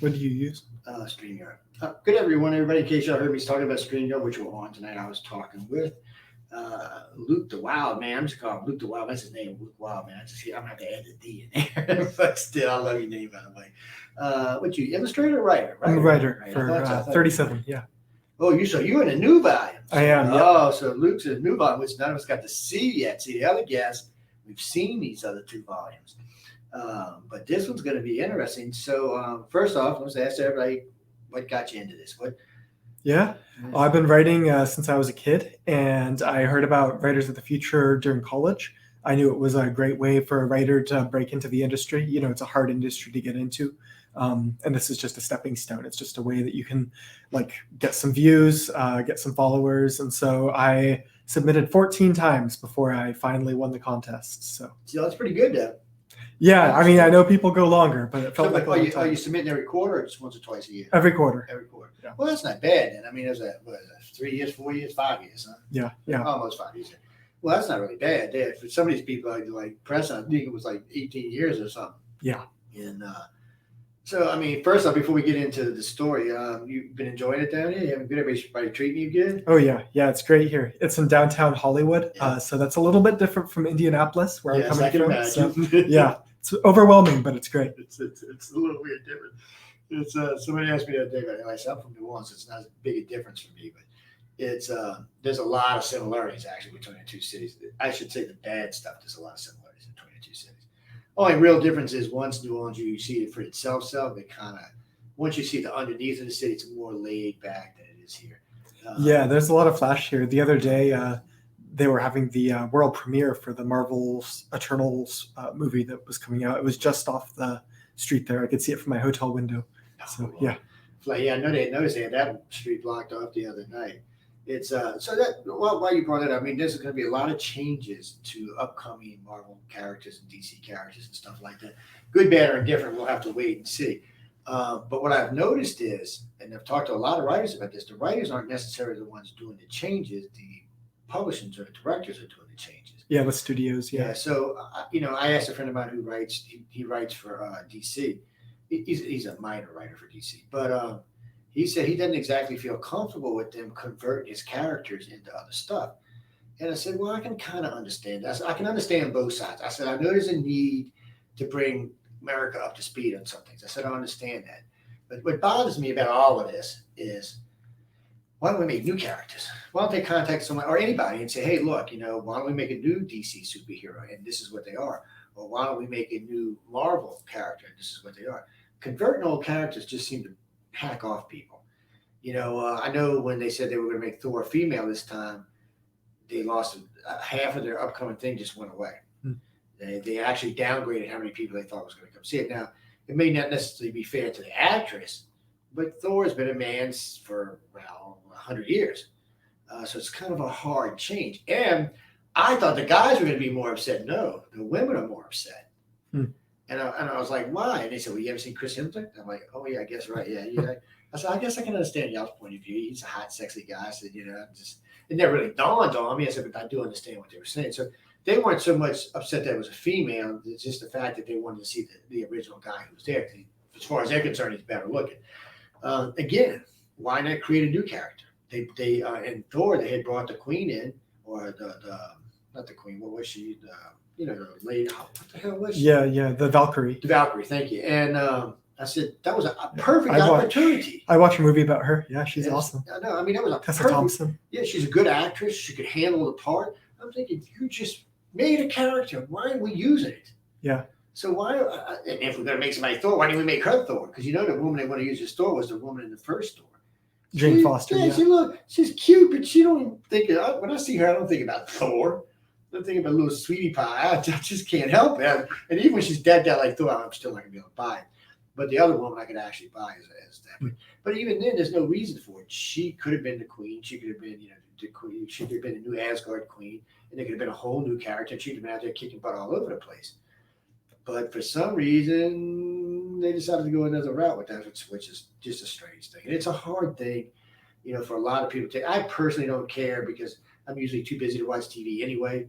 What do you use? StreamYard. Good everyone, everybody. In case y'all heard me talking about StreamYard, which we're on tonight, I was talking with Luke the Wild Man. I'm just calling him Luke the Wild. That's his name, Luke Wild Man. I'm gonna have to add the D in there, but still, I love your name by the way. What you illustrator or writer? I'm a writer Right. for I thought 37. Yeah, Oh, you're in a new volume. I am. Yep. Oh, so Luke's in a new volume, which none of us got to see yet. See, the other guests, we've seen these other two volumes, but this one's going to be interesting. So, first off, let's ask everybody, what got you into this? What? Yeah. Well, I've been writing since I was a kid, and I heard about Writers of the Future during college. I knew it was a great way for a writer to break into the industry. You know, it's a hard industry to get into. And this is just a stepping stone. It's just a way that you can like get some views, get some followers. And so I submitted 14 times before I finally won the contest. So that's pretty good, though. yeah, I mean, I know people go longer, but it felt like a long time. Are you submitting every quarter or just once or twice a year? Every quarter. Every quarter. Yeah. Well, that's not bad then. I mean, there's 3 years, 4 years, 5 years, huh? Yeah. Almost 5 years. Well, that's not really bad. For some of these people, like Preston, I think it was like 18 years or something. Yeah. And so, I mean, first off, before we get into the story, you've been enjoying it down here? You having good? Everybody treating you good? Oh, yeah. Yeah, it's great here. It's in downtown Hollywood. Yeah. So that's a little bit different from Indianapolis, where I'm coming from. So, yeah, it's overwhelming, but it's great. It's a little weird different. It's somebody asked me the other day about it. I said, I'm from New Orleans. It's not as big a difference for me, but it's there's a lot of similarities actually between the two cities. I should say the bad stuff. There's a lot of similarities between the two cities. Only real difference is once New Orleans, you see it for itself. It kind of once you see the underneath of the city, it's more laid back than it is here. Yeah, there's a lot of flash here. The other day, they were having the world premiere for the Marvel's Eternals movie that was coming out. It was just off the street there. I could see it from my hotel window. So yeah. I know they noticed they had that street blocked off the other night. It's so that why you brought it up. I mean, there's going to be a lot of changes to upcoming Marvel characters and DC characters and stuff like that. Good, bad, or indifferent. We'll have to wait and see. But what I've noticed is, and I've talked to a lot of writers about this, the writers aren't necessarily the ones doing the changes. The publishers or the directors are doing the changes. Yeah, with studios. Yeah. So I asked a friend of mine who writes. He writes for DC. He's a minor writer for DC, but he said he doesn't exactly feel comfortable with them converting his characters into other stuff. And I said, well, I can kind of understand that. I can understand both sides. I said, I know there's a need to bring America up to speed on some things. I said, I understand that. But what bothers me about all of this is, why don't we make new characters? Why don't they contact someone or anybody and say, hey, look, why don't we make a new DC superhero and this is what they are? Or why don't we make a new Marvel character and this is what they are? Converting old characters just seem to hack off people. I know when they said they were going to make Thor a female this time, they lost half of their upcoming thing just went away. They actually downgraded how many people they thought was going to come see it. Now, it may not necessarily be fair to the actress, but Thor has been a man for 100 years. So it's kind of a hard change. And I thought the guys were going to be more upset. No, the women are more upset. And I was like, why? And they said, well, you ever seen Chris Hemsworth? I'm like, oh, yeah, I guess, right. Yeah. I said, I guess I can understand y'all's point of view. He's a hot, sexy guy. I said, it never really dawned on me. I said, but I do understand what they were saying. So they weren't so much upset that it was a female. It's just the fact that they wanted to see the original guy who was there. As far as they're concerned, he's better looking. Again, why not create a new character? They in Thor, they had brought the Queen in, or the not the Queen. What was she? The lady. What the hell was she? Yeah, the Valkyrie. The Valkyrie, thank you. And I said that was a perfect opportunity. I watched a movie about her. Yeah, she's awesome. No, I mean that was a Tessa perfect. Thompson. Yeah, she's a good actress. She could handle the part. I'm thinking you just made a character. Why are we using it? Yeah. So why? And if we're gonna make somebody Thor, why didn't we make her Thor? Because the woman they want to use as Thor was the woman in the first Thor. Jane Foster. Yeah, she's cute, but she don't even think. When I see her, I don't think about Thor. I'm thinking about little sweetie pie. I just can't help it. And even when she's dead like Thor, I'm still not gonna be able to buy it. But the other woman I could actually buy as that. But even then, there's no reason for it. She could have been the queen. She could have been, the queen. She could have been the new Asgard queen, and there could have been a whole new character. And she'd have been out there kicking butt all over the place. But for some reason, they decided to go another route with that, which is just a strange thing. And it's a hard thing, for a lot of people to take. I personally don't care because I'm usually too busy to watch TV anyway,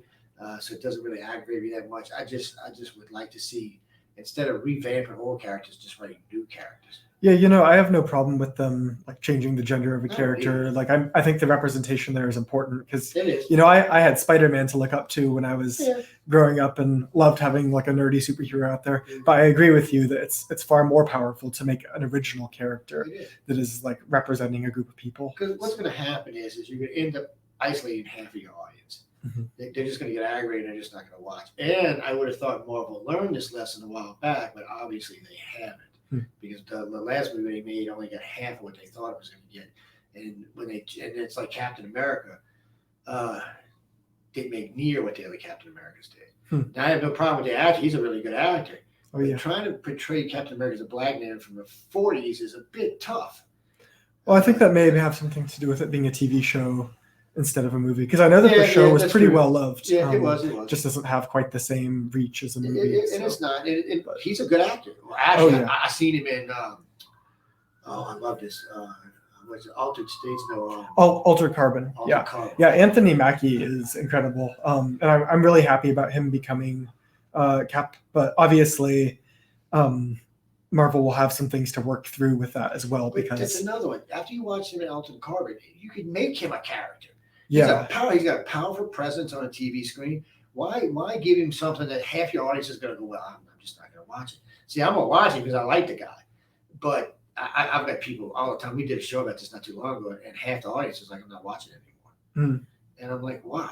so it doesn't really aggravate me that much. I just would like to see, instead of revamping old characters, just writing new characters. Yeah, I have no problem with them like changing the gender of a I don't character. either. Like I think the representation there is important because It is. I had Spider-Man to look up to when I was Yeah. growing up and loved having like a nerdy superhero out there. Mhm. But I agree with you that it's far more powerful to make an original character It is. that is like representing a group of people. Because what's going to happen is you're going to end up isolating half of your audience. Mhm. They're just going to get aggravated. They're just not going to watch. And I would have thought Marvel learned this lesson a while back, but obviously they haven't. Hmm. Because the last movie they made only got half of what they thought it was going to get. And it's like Captain America didn't make near what the other Captain Americas did. Hmm. Now I have no problem with the actor. He's a really good actor. Oh yeah. Trying to portray Captain America as a black man from the 40s is a bit tough. Well, I think that may have something to do with it being a TV show instead of a movie because I know that the show was that's pretty true. well loved. Yeah, it was. Just doesn't have quite the same reach as a movie. And it's not. He's a good actor. Well, actually, I seen him in. I love this. What's it? Altered States? No. Altered Carbon. Altered Carbon. Yeah. Anthony Mackie is incredible, and I'm really happy about him becoming Cap. But obviously, Marvel will have some things to work through with that as well because that's another one. After you watch him in Altered Carbon, you could make him a character. Yeah, he's got a powerful presence on a TV screen. Why give him something that half your audience is going to go, well, I'm just not going to watch it. See, I'm going to watch it because I like the guy. But I've got people all the time. We did a show about this not too long ago, and half the audience is like, I'm not watching it anymore. And I'm like, why?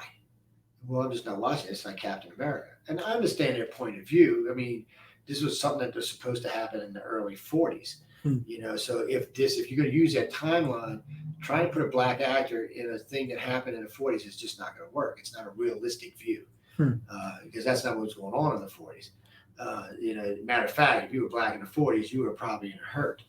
Well, I'm just not watching it. It's like Captain America. And I understand their point of view. I mean, this was something that was supposed to happen in the early 40s. So if you're going to use that timeline, trying to put a black actor in a thing that happened in the 40s is just not going to work. It's not a realistic view because that's not what's going on in the 40s. Matter of fact, if you were black in the 40s, you were probably in a hurt.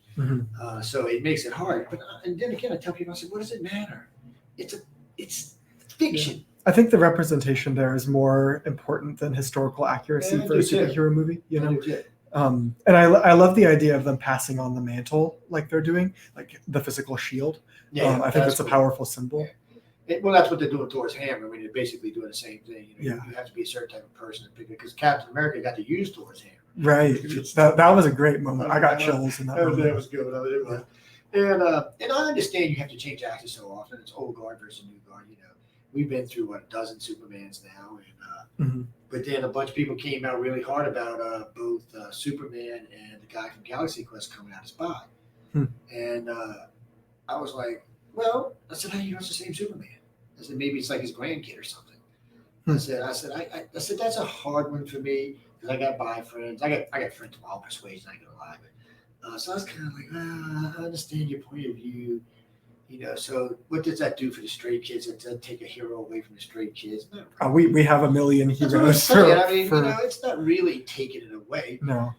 So it makes it hard. But and then again, I tell people, I said, what does it matter? It's fiction. Yeah. I think the representation there is more important than historical accuracy for a superhero movie. And I love the idea of them passing on the mantle like they're doing, like the physical shield. I think that's a powerful symbol. Yeah. Well, that's what they're doing towards Hammer. I mean, they're basically doing the same thing. You have to be a certain type of person to pick it because Captain America got to use towards Hammer. Right. That was a great moment. I got chills in that moment. That was good. And I understand you have to change actors so often. It's old guard versus new guard. We've been through a dozen Supermans now, and but then a bunch of people came out really hard about both Superman and the guy from Galaxy Quest coming out as bi. And I was like, well, I said, how do you know it's the same Superman? I said, maybe it's like his grandkid or something. I said, that's a hard one for me because I got bi friends. I got friends of all persuasions. I ain't gonna lie, but so I was kind of like, I understand your point of view. So what does that do for the straight kids? It doesn't take a hero away from the straight kids. We have a million heroes. It's not really taking it away. No.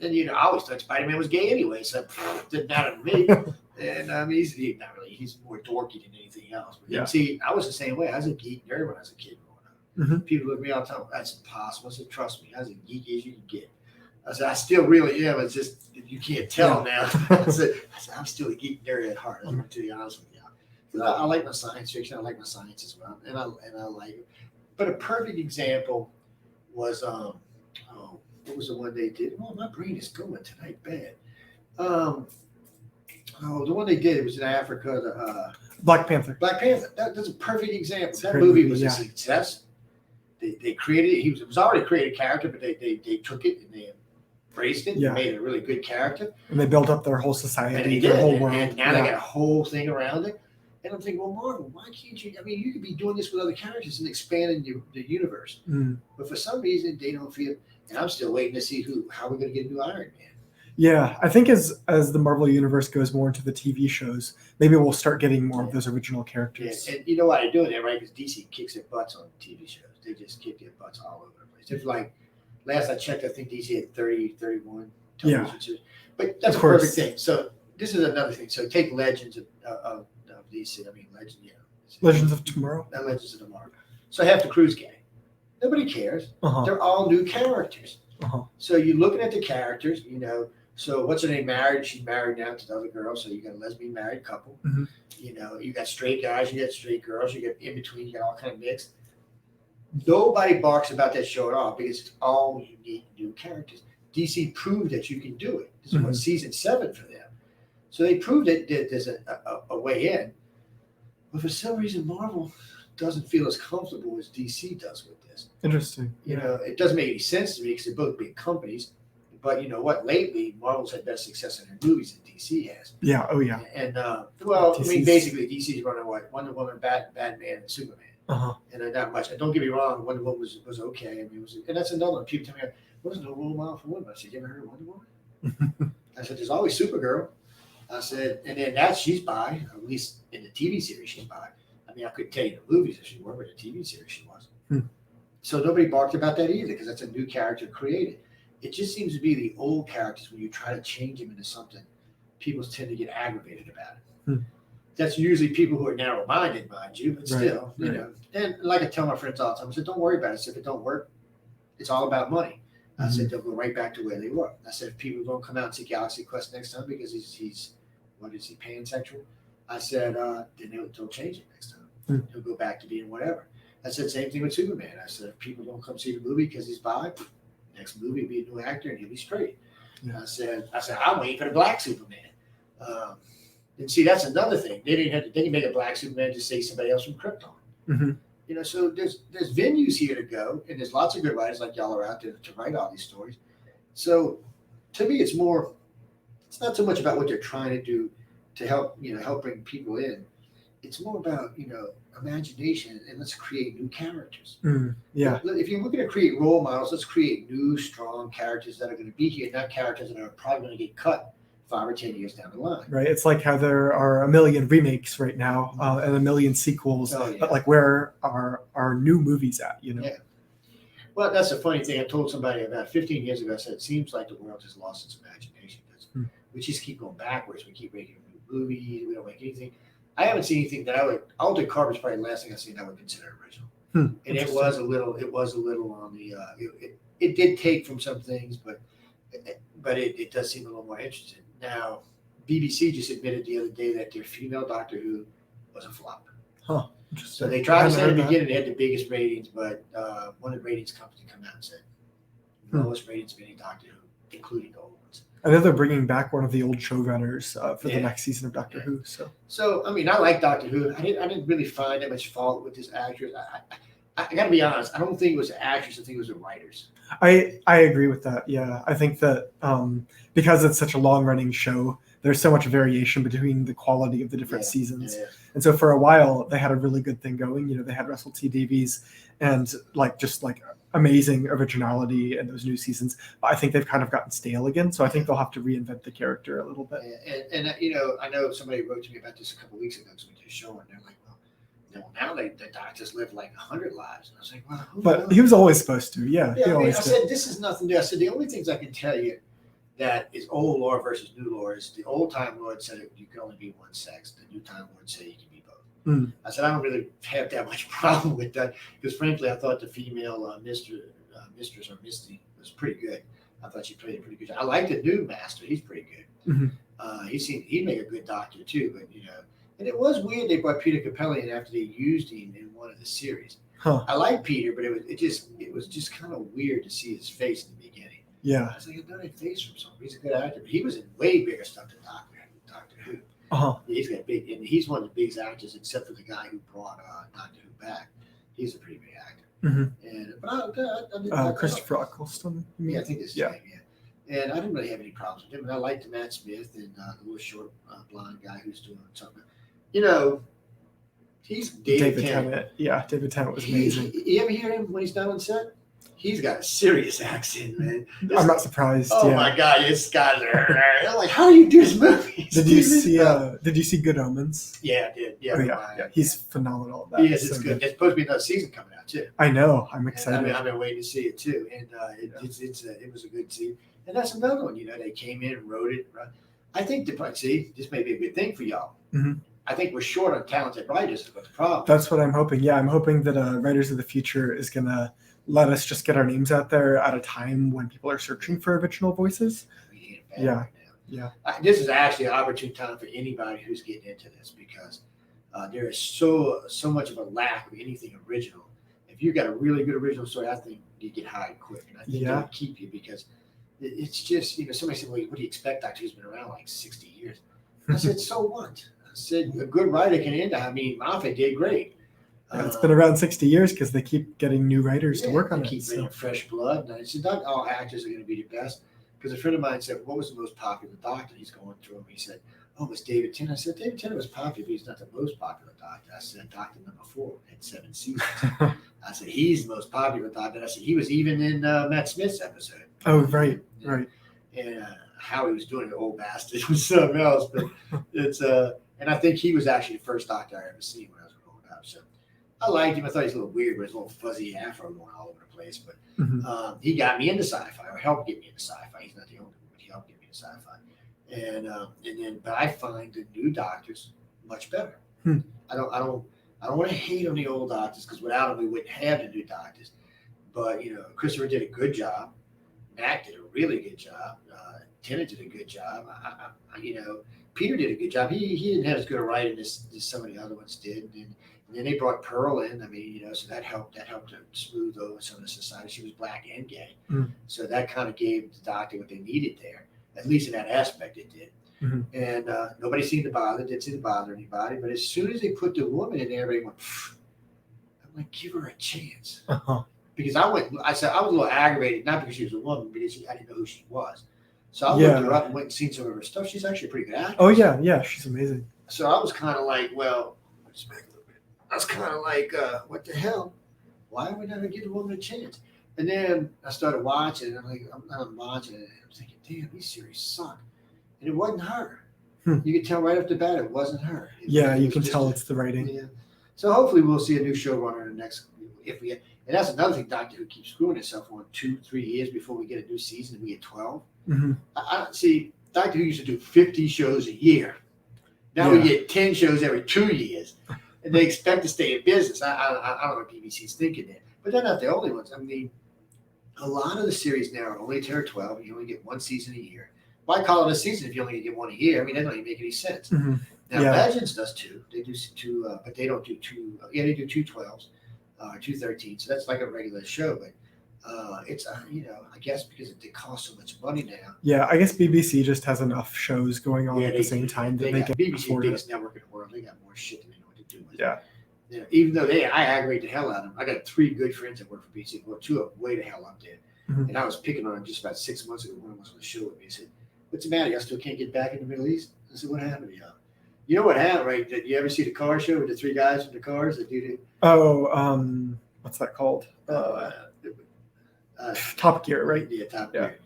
And I always thought Spider-Man was gay anyway, so it didn't matter to me. And he's not really. He's more dorky than anything else. But see, I was the same way. I was a geek nerd when I was a kid growing up. People look at me all the time. That's impossible. I said, trust me, I was as geeky as you can get. I said, I still really am. It's just you can't tell now. I said, I'm still a geek nerd at heart. I'm to be honest with you. Because I like my science fiction. I like my science as well, and I like it. But a perfect example was what was the one they did? Oh, my brain is going tonight bad. The one they did, it was in Africa. The Black Panther. Black Panther. That's a perfect example. That movie was a success. They created it. It was already a created character, but they took it and they embraced it and made it a really good character. And they built up their whole society, their whole world. And now they got a whole thing around it. And I'm thinking, well, Marvel, why can't you? I mean, you could be doing this with other characters and expanding the universe. But for some reason, they don't feel. And I'm still waiting to see how we're going to get a new Iron Man. Yeah, I think as the Marvel universe goes more into the TV shows, maybe we'll start getting more of those original characters. Yeah, and you know why they're doing that, right? Because DC kicks their butts on TV shows. They just kick their butts all over the place. It's like, last I checked, I think DC had 30, 31 television shows. But that's a perfect thing. So this is another thing. So take Legends of DC. I mean, Legends of Tomorrow. Legends of Tomorrow. So half the crew's gay. Nobody cares. They're all new characters. So you're looking at the characters, So what's her name married? She's married now to the other girl. So you got a lesbian married couple. You got straight guys, you got straight girls, you got in between, you got all kind of mixed. Nobody barks about that show at all because it's all unique new characters. DC proved that you can do it. This is what season 7 for them. So they proved that there's a way in. But for some reason, Marvel doesn't feel as comfortable as DC does with this. Interesting. You know, it doesn't make any sense to me because they're both big companies. But you know what? Lately, Marvel's had better success in their movies than DC has. Yeah. Oh yeah. And well, DC's... I mean, basically, DC's running what? Wonder Woman, Batman, and Superman. And not much. And don't get me wrong, Wonder Woman was okay. I mean, and that's another one. People tell me, "What is no role model for women?" I said, "You ever heard of Wonder Woman?" I said, "There's always Supergirl." I said, and then she's bi, at least in the TV series she's bi. I mean, I couldn't tell you the movies if she were, but the TV series she was. So nobody barked about that either because that's a new character created. It just seems to be the old characters when you try to change them into something, people tend to get aggravated about it. That's usually people who are narrow-minded, mind you, but still, you know. And like I tell my friends all the time, I said, don't worry about it. I said, if it don't work, it's all about money. I said, they'll go right back to where they were. I said, if people don't come out and see Galaxy Quest next time because he's what is he, pansexual? I said, then they'll change it next time. He'll go back to being whatever. I said, same thing with Superman. I said, if people don't come see the movie because he's bi, next movie will be a new actor and he'll be straight. I said, I'm waiting for the black Superman. And see, that's another thing. They didn't make a black Superman, just say somebody else from Krypton. You know, so there's venues here to go, and there's lots of good writers like y'all are out there to write all these stories. So to me, it's not so much about what they're trying to do to help bring people in. It's more about, imagination, and let's create new characters. If you're looking to create role models, let's create new, strong characters that are going to be here, not characters that are probably going to get cut 5 or 10 years down the line. Right. It's like how there are a million remakes right now and a million sequels. But like, where are our new movies at? You know. Yeah. Well, that's a funny thing. I told somebody about 15 years ago. I said it seems like the world has lost its imagination because we just keep going backwards. We keep making new movies. We don't make anything. I haven't seen anything that Altered Carbon's probably the last thing I've seen I would consider original. And it was a little on the. It did take from some things, but it does seem a little more interesting. Now, BBC just admitted the other day that their female Doctor Who was a flop. So they tried to say in the beginning they had the biggest ratings, but one of the ratings companies come out and said lowest ratings of any Doctor Who, including the old ones. I know they're bringing back one of the old showrunners for the next season of Doctor Who. So I mean, I like Doctor Who. I didn't really find that much fault with this actress. I got to be honest. I don't think it was the actress. I think it was the writers. I agree with that. Yeah, I think that because it's such a long-running show, there's so much variation between the quality of the different seasons. And so for a while, they had a really good thing going. You know, they had Russell T Davies and just amazing originality in those new seasons. But I think they've kind of gotten stale again. So I think they'll have to reinvent the character a little bit. And I know somebody wrote to me about this a couple of weeks ago because we did a show and they're like, now the doctors live like 100 lives. And I was like, well, but he was always supposed to. I said, this is nothing new. I said, the only things I can tell you that is old lore versus new lore is the old time Lord said you can only be one sex. The new time Lord said you can be both. I said, I don't really have that much problem with that because frankly, I thought the female mistress or Misty was pretty good. I thought she played a pretty good job. I like the new master. He's pretty good. He'd make a good doctor too, but and it was weird they brought Peter Capelli in after they used him in one of the series. I like Peter, but it was just kind of weird to see his face in the beginning. I was like, I know that face from somewhere. He's a good actor, but he was in way bigger stuff than Doctor Who. He's got big, and he's one of the biggest actors, except for the guy who brought Doctor Who back. He's a pretty big actor. And Christopher Eccleston. I think this is his name. And I didn't really have any problems with him. And I liked Matt Smith and the little short blonde guy who's doing something. He's David Tennant. Yeah, David Tennant was amazing. You ever hear him when he's down on set? He's got a serious accent, man. I'm not surprised. Oh my God, this guy's like, how do you do this movie? Did you see Good Omens? Yeah, I did. Yeah. He's phenomenal. Yes, it's good. There's supposed to be another season coming out too. I know. I'm excited. I've been waiting to see it too, and it was a good season. And that's another one. They came in and wrote it. I think this may be a good thing for y'all. I think we're short on talented writers is what the problem. That's what I'm hoping. Yeah, I'm hoping that Writers of the Future is going to let us just get our names out there at a time when people are searching for original voices. This is actually an opportune time for anybody who's getting into this because there is so much of a lack of anything original. If you got a really good original story, I think you get hired quick, and I think they'll keep you because It's just, somebody said, well, what do you expect? Doctor Who's been around like 60 years. I said, so what? I said, a good writer can end. I mean, Moffat did great. Yeah, it's been around 60 years because they keep getting new writers to work on it. Keep bringing fresh blood. And I said, not all actors are going to be the best. Because a friend of mine said, what was the most popular Doctor? He's going through them. He said, oh, it was David Tennant. I said, David Tennant was popular, but he's not the most popular Doctor. I said, Doctor number 4 had 7 seasons. I said, he's the most popular Doctor. I said, he was even in Matt Smith's episode. Oh, right, right. And how he was doing, the old bastard, was something else. But it's and I think he was actually the first Doctor I ever seen when I was growing up. So I liked him. I thought he was a little weird with his little fuzzy afro going all over the place. But he got me into sci-fi, or helped get me into sci-fi. He's not the only one, but he helped get me into sci-fi. But I find the new Doctors much better. I don't want to hate on the old Doctors, because without them we wouldn't have the new Doctors. But Christopher did a good job. Matt did a really good job. Tennant did a good job. Peter did a good job. He didn't have as good a writing as some of the other ones did. And then they brought Pearl in. I mean, so that helped to smooth over some of the society. She was black and gay. So that kind of gave the Doctor what they needed there. At least in that aspect it did. And nobody seemed to bother. Didn't seem to bother anybody. But as soon as they put the woman in there, everybody went, I'm like, give her a chance. Because I said I was a little aggravated, not because she was a woman, because I didn't know who she was. So I looked her up and went and seen some of her stuff. She's actually a pretty good actress. Oh, yeah, she's amazing. So I was kind of like, well, just back a little bit. I was kind of like, what the hell? Why would we never give a woman a chance? And then I started watching, and I'm watching it, and I'm thinking, damn, these series suck. And it wasn't her. You could tell right off the bat it wasn't her. You can tell it's the writing. Yeah. So hopefully we'll see a new showrunner in the next, and that's another thing Doctor Who keeps screwing itself on 2-3 years before we get a new season, and we get 12. I see. Doctor Who used to do 50 shows a year. Now we get 10 shows every 2 years, and they expect to stay in business. I don't know what BBC's thinking there, but they're not the only ones. I mean, a lot of the series now are only 10 or 12. You only get one season a year. Why call it a season if you only get one a year? I mean, that doesn't even make any sense. Now, Legends does 2. They do 2, but they don't do 2. They do 2 12s, 2 13. So that's like a regular show, but. It's I guess because it costs so much money now. Yeah, I guess BBC just has enough shows going on at the same time that they can BBC afford the biggest it. network in the world. They got more shit than they know what to do with. Yeah. Even though I aggravate the hell out of them. I got 3 good friends that work for BBC. Well, 2 are way the hell up there. And I was picking on them just about 6 months ago. One of them was on the show with me. He said, "What's the matter? Y'all still can't get back in the Middle East?" I said, "What happened to y'all?" You know what happened, right? Did you ever see the car show with the 3 guys from the cars that do the? Oh, what's that called? Top Gear, right? Yeah, Top Gear.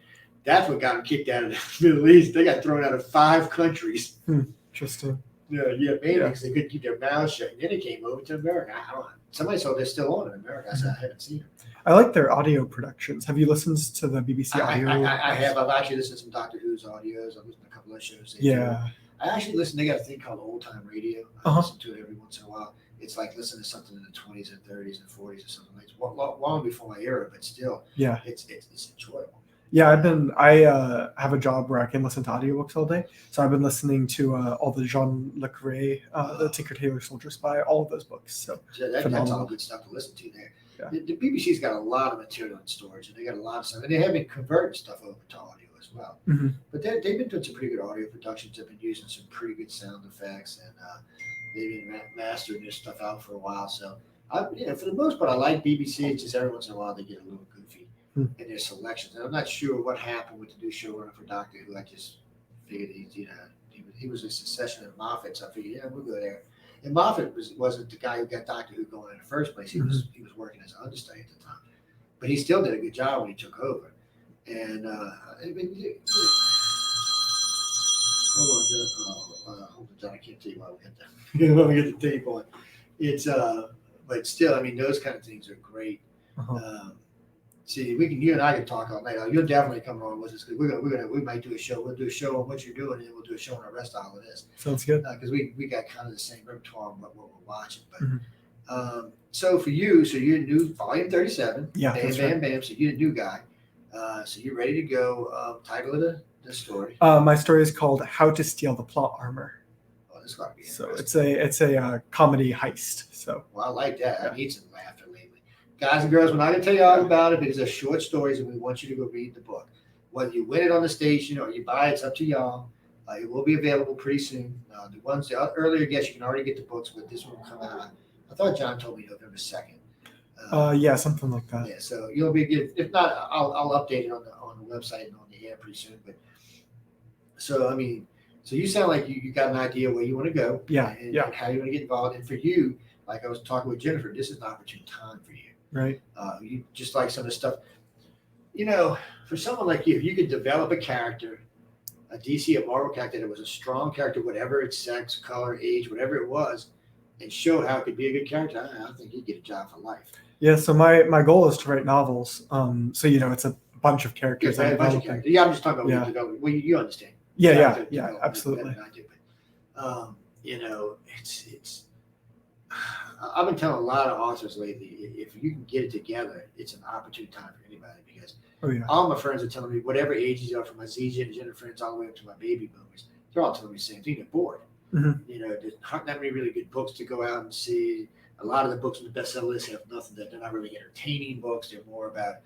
That's what got them kicked out of the Middle East. They got thrown out of 5 countries. Interesting. Maybe because they couldn't keep their mouths shut. And then they came over to America. I don't know. Somebody said they're still on in America. I said, I haven't seen them. I like their audio productions. Have you listened to the BBC audio? I have. I've actually listened to some Doctor Who's audios. I've listened to a couple of shows. I actually listen. They got a thing called old time radio. I listen to it every once in a while. It's like listening to something in the 20s and 30s and 40s or something like that. Long before my era, but still, it's enjoyable. Yeah, I have a job where I can listen to audiobooks all day. So I've been listening to all the Jean Le Carré, the Tinker Tailor Soldier Spy, all of those books. So that's all good stuff to listen to there. Yeah. The BBC's got a lot of material in storage, and they got a lot of stuff, and they have been converting stuff over to audio as well. But they've been doing some pretty good audio productions. They've been using some pretty good sound effects, and they've been mastering this stuff out for a while. So, for the most part, I like BBC. It's just every once in a while they get a little goofy in their selections. And I'm not sure what happened with the new showrunner for Doctor Who. I just figured he was a succession of Moffat, so I figured, we'll go there. And Moffat wasn't the guy who got Doctor Who going in the first place. He was working as an understudy at the time, but he still did a good job when he took over. And hold on, John. I can't tell you why we got that. When we get the tape on, it's but still, I mean, those kind of things are great. See, you and I can talk all night. You'll definitely come on with us because we might do a show. We'll do a show on what you're doing, and then we'll do a show on the rest of all of this. Sounds good. Because we got kind of the same repertoire on what we're watching. But so for you, you're new volume 37. Yeah, bam. So you're a new guy. So you're ready to go. Title of the story. My story is called "How to Steal the Plot Armor." Oh, this got to be so it's a comedy heist. So I like that. I need some laughter lately. Guys and girls, we're not going to tell you all about it because they're short stories and we want you to go read the book. Whether you win it on the station or you buy it, it's up to y'all. It will be available pretty soon. The earlier guests, you can already get the books, but this one will come out. I thought John told me November 2nd. Yeah, something like that. Yeah, so you'll be good. If not, I'll update it on the website and on the air pretty soon. But so I mean, so you sound like you got an idea where you want to go, and how you want to get involved. And for you, like I was talking with Jennifer, this is an opportune time for you. Right. You just like some of the stuff, for someone like you, if you could develop a character, a DC or Marvel character that was a strong character, whatever its sex, color, age, whatever it was, and show how it could be a good character, I think you'd get a job for life. Yeah, so my goal is to write novels. So it's a bunch of characters. Yeah, I'm just talking about development. Well, you understand. Yeah, absolutely. But it's. I've been telling a lot of authors lately, if you can get it together, it's an opportune time for anybody because all my friends are telling me, whatever ages are, from my Z Gen friends all the way up to my baby boomers, they're all telling me the same thing. They're bored. Mm-hmm. There's not that many really good books to go out and see. A lot of the books on the bestseller list have nothing they're not really entertaining books. They're more about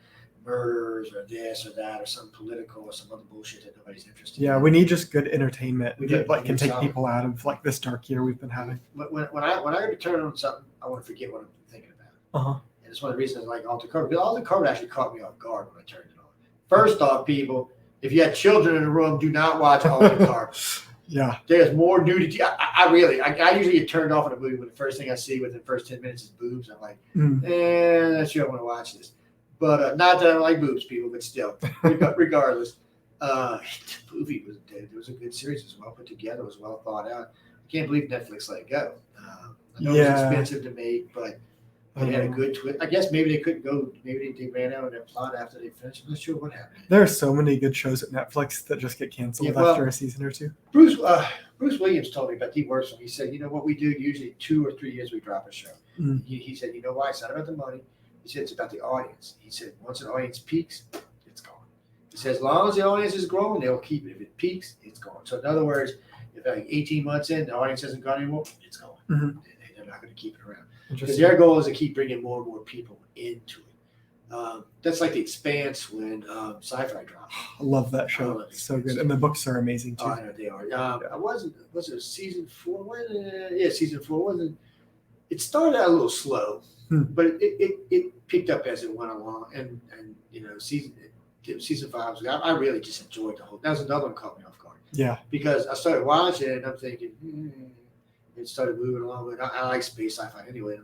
murders or this or that or some political or some other bullshit that nobody's interested in. Yeah, we need just good entertainment that can take solid. people out of like this dark year we've been having. When I turn on something, I want to forget what I'm thinking about. And it's one of the reasons I like Altered Carbon. But Altered Carbon actually caught me off guard when I turned it on. First off, people, if you had children in the room, do not watch Altered Carbon. Yeah. There's more nudity. I usually get turned off in a movie when the first thing I see within the first 10 minutes is boobs. I'm like, not sure I want to watch this. But not that I don't like boobs, people, but still, regardless, the movie was a good series. It was well put together. It was well thought out. I can't believe Netflix let it go. I know it was expensive to make, but they had a good twist. I guess maybe they couldn't go. Maybe they ran out of their plot after they finished. I'm not sure what happened. There are so many good shows at Netflix that just get canceled after a season or two. Bruce Williams told me about he works on. He said, what we do usually 2 or 3 years we drop a show. He said, you know why? It's not about the money. He said it's about the audience. He said once an audience peaks, it's gone. He said as long as the audience is growing, they'll keep it. If it peaks, it's gone. So in other words, if like 18 months in, the audience hasn't gone anymore, it's gone. They're not going to keep it around. Because their goal is to keep bringing more and more people into it. That's like The Expanse when sci-fi dropped. I love that show. It's so good. And the books are amazing too. Oh, I know they are. Was it season 4? Season 4 wasn't. It started out a little slow, but it picked up as it went along. And season 5 was. I really just enjoyed the whole. That was another one caught me off guard. Yeah. Because I started watching it and I'm thinking. It started moving along, but I like space sci-fi anyway.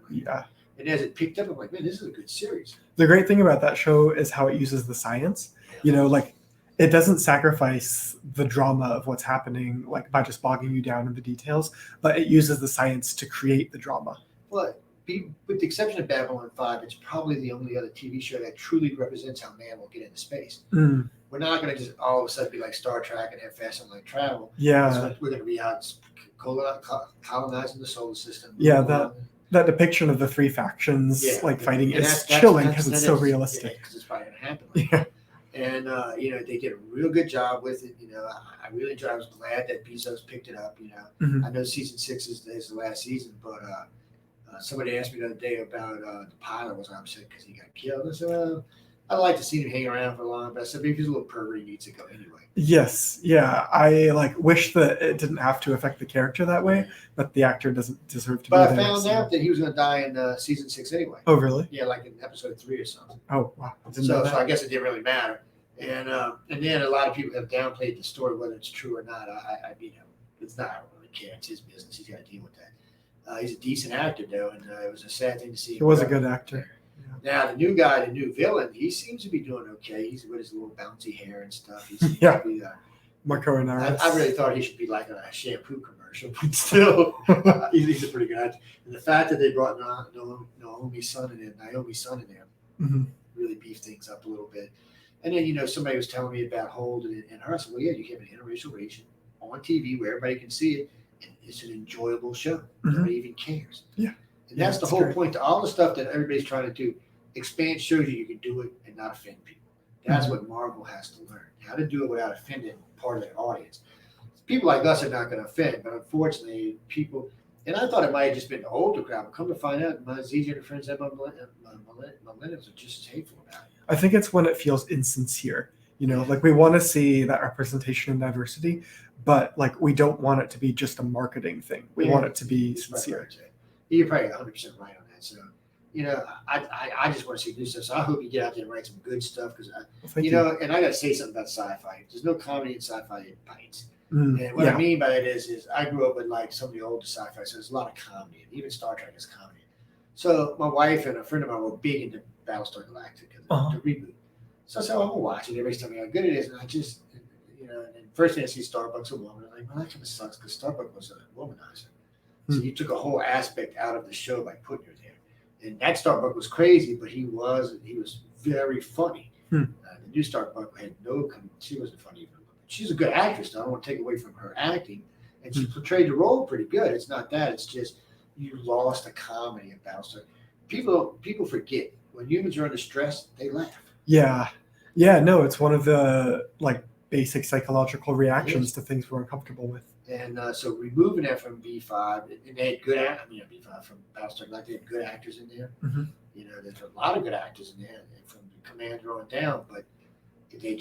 And as it picked up, I'm like, man, this is a good series. The great thing about that show is how it uses the science. Like it doesn't sacrifice the drama of what's happening, like by just bogging you down in the details, but it uses the science to create the drama. Well, with the exception of Babylon 5, it's probably the only other TV show that truly represents how man will get into space. We're not going to just all of a sudden be like Star Trek and have fast and light travel. Yeah. We're going to be out colonizing the solar system. Yeah, that depiction of the 3 factions fighting is chilling because it's so realistic. Because it's probably going to happen. Like and they did a real good job with it. I really enjoyed. I was glad that Bezos picked it up. I know season 6 is the last season, but somebody asked me the other day about the pilot was upset because he got killed. I said, well, I'd like to see him hang around for long, but I said, maybe he's a little pervert, he needs to go anyway. Yes, yeah. I wish that it didn't have to affect the character that way, but the actor doesn't deserve to be there. But I found out that he was going to die in season 6 anyway. Oh, really? Yeah, like in episode 3 or something. Oh, wow. So I guess it didn't really matter. And then a lot of people have downplayed the story, whether it's true or not. It's not. I don't really care. It's his business. He's got to deal with that. He's a decent actor, though, and it was a sad thing to see. He was a good actor. Now, the new guy, the new villain, he seems to be doing okay. He's with his little bouncy hair and stuff. Marco Inaris. I really thought he should be like a shampoo commercial, but still, he's a pretty good actor. And the fact that they brought Naomi's son in there really beefed things up a little bit. And then, somebody was telling me about Holden and her. I said, well, yeah, you have an interracial relation on TV where everybody can see it, and it's an enjoyable show. Nobody even cares. Yeah. And that's the whole point to all the stuff that everybody's trying to do. Expand shows you can do it and not offend people. That's what Marvel has to learn, how to do it without offending part of their audience. People like us are not going to offend, but unfortunately, people, and I thought it might have just been the older crowd, but come to find out, my Z-Gen friends and my millennials are just as hateful about it. I think it's when it feels insincere. You know, like we want to see that representation and diversity, but like we don't want it to be just a marketing thing. We want it to be sincere. You're probably 100% right on that. So, I just want to see new stuff. So I hope you get out there and write some good stuff because, Thank you. and I got to say something about sci-fi. There's no comedy in sci-fi it bites. Mm, And what I yeah. mean by that is I grew up with like some of the older sci-fi, so there's a lot of comedy. Even Star Trek is comedy. So my wife and a friend of mine were big into Battlestar Galactica, Uh-huh. the reboot. So I said, I'm gonna watch it. Everybody's telling me how good it is, and I just, and first thing I see Starbucks a woman, I'm like, well, that kind of sucks because Starbucks was a womanizer. So you took a whole aspect out of the show by putting her there, and that Starbuck was crazy, but he was very funny. Hmm. The new Starbuck had she wasn't funny even. She's a good actress. Though. I don't want to take away from her acting, and she portrayed the role pretty good. It's not that. It's just you lost the comedy of Battlestar. People forget when humans are under stress, they laugh. Yeah. Yeah. No, it's one of the like basic psychological reactions to things we're uncomfortable with. And so removing that from B5, and they had good B5 from Battlestar Galactica, they had good actors in there. Mhm. There's a lot of good actors in there from the Commander on down, but they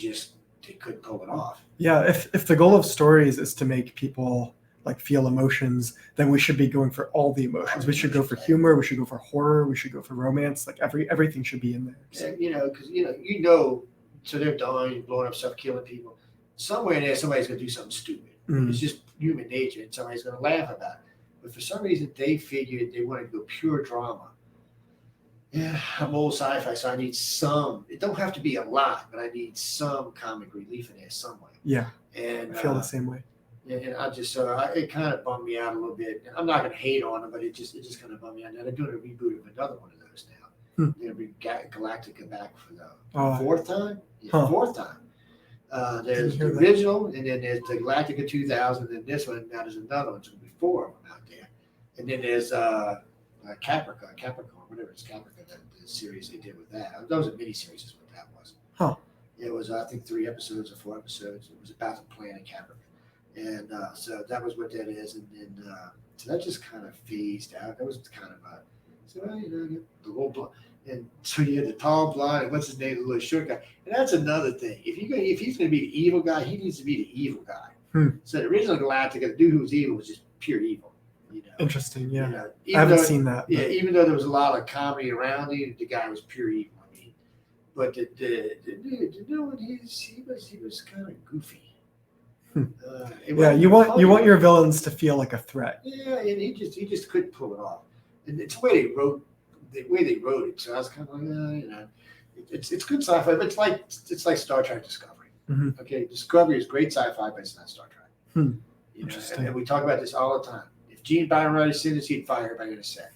couldn't pull it off. Yeah. If the goal of stories is to make people like feel emotions, then we should be going for all the emotions. We should go for humor. We should go for horror. We should go for romance. Like everything should be in there. So. And, because so they're dying, blowing up stuff, killing people. Somewhere in there, somebody's gonna do something stupid. It's just human nature, and somebody's gonna laugh about it. But for some reason, they figured they wanted to go pure drama. Yeah, I'm old sci-fi, so I need some. It don't have to be a lot, but I need some comic relief in there somewhere. Yeah, and I feel the same way. And I just it kind of bummed me out a little bit. I'm not gonna hate on them, but it just kind of bummed me out. Now they're doing a reboot of another one of those now. They're gonna bring Galactica back for the fourth time. Yeah, fourth time. There's the original, and then there's the Galactica 2000, and this one. Now there's another one. So there'll be 4 of them out there, and then there's Capricorn, whatever it's Capricorn. The series they did with that. That was a mini series, is what that was. Huh. It was I think 3 episodes or 4 episodes. It was about the planet Capricorn, and so that was what that is, and then so that just kind of phased out. That was kind of the little blonde. And so you had the tall blonde, and what's his name, the little short guy. And that's another thing. If he's going to be the evil guy, he needs to be the evil guy. So the original Galactica, the dude who was evil was just pure evil. Interesting, yeah. I haven't seen that. Yeah, even though there was a lot of comedy around him, the guy was pure evil. I mean, but the new one, he was kind of goofy. You want your villains to feel like a threat. Yeah, and he just couldn't pull it off. And it's the way they wrote it. So I was kind of like, it's good sci-fi, but it's like Star Trek Discovery. Mm-hmm. Okay, Discovery is great sci-fi, but it's not Star Trek. Interesting. And we talk about this all the time. If Gene Byron wrote a sentence, he'd fire everybody in a second.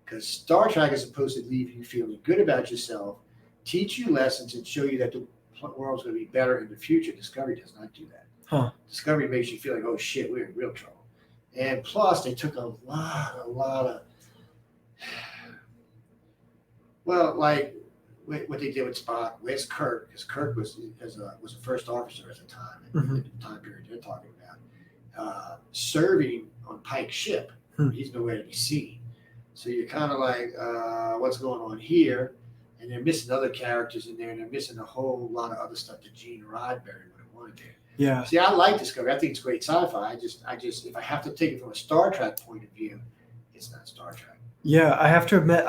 Because Star Trek is supposed to leave you feeling good about yourself, teach you lessons, and show you that the world's going to be better in the future. Discovery does not do that. Huh. Discovery makes you feel like, oh shit, we're in real trouble. And plus, they took a lot of like what they did with Spock. Where's Kirk? Because Kirk was a first officer at the time, in the time period they're talking about, serving on Pike's ship. He's nowhere to be seen. So you're kind of like, what's going on here? And they're missing other characters in there, and they're missing a whole lot of other stuff that Gene Roddenberry would have wanted there. Yeah. See, I like Discovery. I think it's great sci-fi. I just if I have to take it from a Star Trek point of view, it's not Star Trek. Yeah, I have to admit,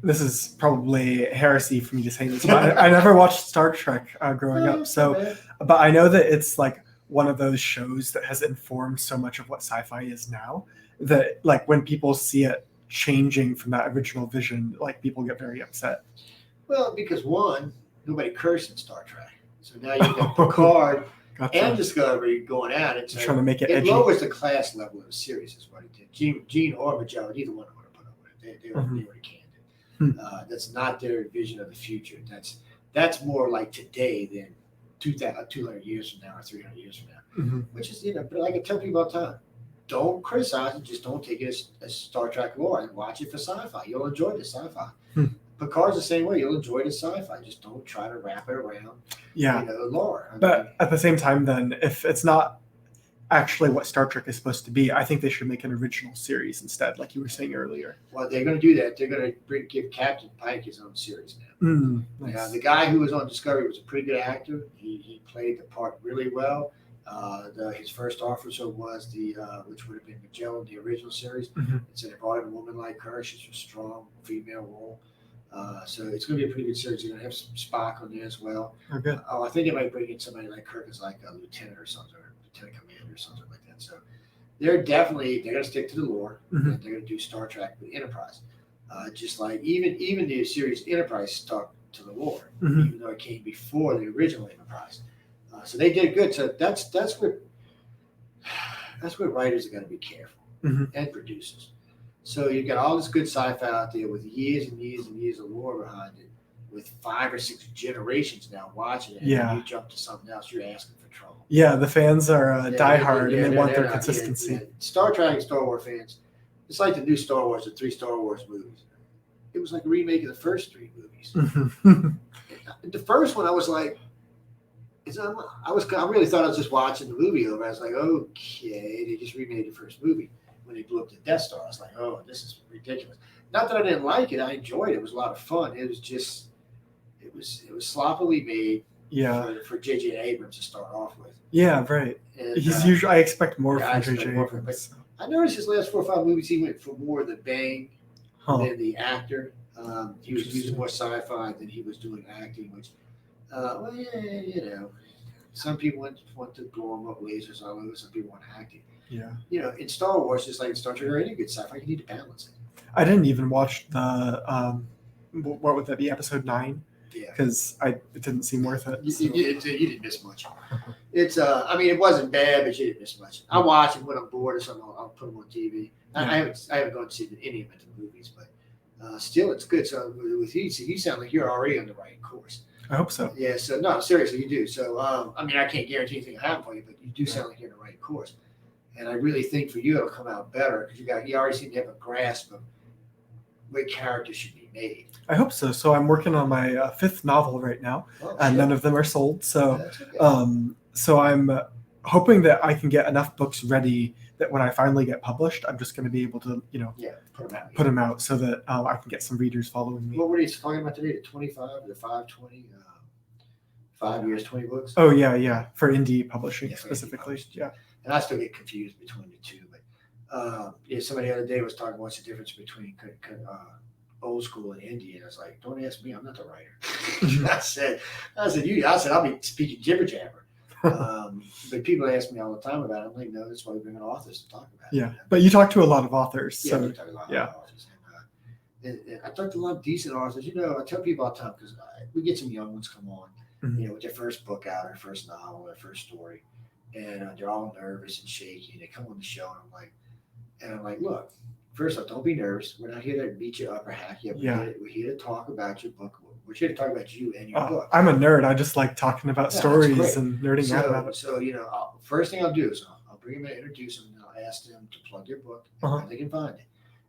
this is probably heresy for me to say this, but I never watched Star Trek growing up. So, but I know that it's like one of those shows that has informed so much of what sci-fi is now. That like when people see it changing from that original vision, like people get very upset. Well, because one, nobody cursed in Star Trek, so now you got Picard. Gotcha. And Discovery going at it. So trying to make it edgy. It lowers the class level of the series, is what it did. Gene or Magellan, neither one would have put up with it. They would have canned it. That's not their vision of the future. That's more like today than 200 years from now or 300 years from now. Which is, but like I tell people all the time, don't criticize it. Just don't take it as Star Trek lore and watch it for sci-fi. You'll enjoy the sci-fi. Picard's the same way. You'll enjoy the sci-fi. Just don't try to wrap it around, lore. But at the same time, then, if it's not, actually what Star Trek is supposed to be. I think they should make an original series instead, like you were saying earlier. Well, they're going to do that. They're going to give Captain Pike his own series now. Nice. The guy who was on Discovery was a pretty good actor. He played the part really well. His first officer was which would have been Magellan, the original series. Mhm. So they brought in a woman like her. She's a strong female role. So it's going to be a pretty good series. They're going to have some Spock on there as well. Oh, good. I think they might bring in somebody like Kirk as like a lieutenant or something, or lieutenant commander or something like that. So they're going to stick to the lore. Mhm. And they're going to do Star Trek with Enterprise. Just like even the series Enterprise stuck to the lore, Mhm. even though it came before the original Enterprise. So they did good. So that's where writers are going to be careful Mhm. and producers. So you've got all this good sci-fi out there with years and years and years of lore behind it, with 5 or 6 generations now watching it. And Yeah. then you jump to something else, you're asking for trouble. Yeah, the fans are diehard Yeah, and they want they're their not- consistency. yeah. Star Trek and Star Wars fans, it's like the new Star Wars, the 3 Star Wars movies. It was like a remake of the first 3 movies. Mhm. The first one, I was like, I really thought I was just watching the movie over. I was like, okay, they just remade the first movie when they blew up the Death Star. I was like, oh, this is ridiculous. Not that I didn't like it. I enjoyed it. It was a lot of fun. It was just, it was sloppily made. Yeah. For J.J. Abrams to start off with. Yeah, right. And, He's usually. I expect more yeah, I from expect J.J. more from Abrams. I noticed his last 4 or 5 movies, he went for more of the bang than the actor. He was using more sci-fi than he was doing acting, which, well, yeah, some people want to blow them up lasers all over. Some people want acting. Yeah. In Star Wars, just like in Star Trek or any good sci-fi, you need to balance it. I didn't even watch the what would that be, episode 9? Yeah. Because it didn't seem worth it. You didn't miss much. It's I mean, it wasn't bad, but you didn't miss much. I watch it when I'm bored or something. I'll put them on TV. Yeah. I haven't gone to see any of the movies, but still, it's good. So with you sound like you're already on the right course. I hope so. Yeah. So no, seriously, you do. So I mean, I can't guarantee anything will happen for you, but you do sound like you're on the right course. And I really think for you, it'll come out better because you already seem to have a grasp of what characters should be made. I hope so. So I'm working on my 5th novel right now, and none of them are sold. So, That's okay. So I'm hoping that I can get enough books ready that when I finally get published, I'm just going to be able to, put them out so that I can get some readers following me. What were you talking about today? The 25, the 520, 5 years, 20 books? Oh yeah, for indie publishing Yeah, for indie specifically. publishing. Yeah. And I still get confused between the two. But somebody the other day was talking what's the difference between old school and indie, and I was like, don't ask me, I'm not the writer. I said I'll be speaking jibber jabber. But people ask me all the time about it. I'm like, no, that's why we bring in authors to talk about it. Yeah, but you talk to a lot of authors. Yeah, So we talk a lot of authors. And I talk to a lot of decent authors. I tell people all the time because we get some young ones come on, Mhm. with their first book out, their first novel, their first story, and they're all nervous and shaky. And they come on the show, and I'm like, look, first off, don't be nervous. We're not here to beat you up or hack you up. Yeah. We're here to talk about your book. We're here to talk about you and your book. I'm a nerd. I just like talking about Yeah, stories that's great. and nerding out about it. So first thing I'll do is I'll bring them in, introduce them, and I'll ask them to plug their book and where they can find it.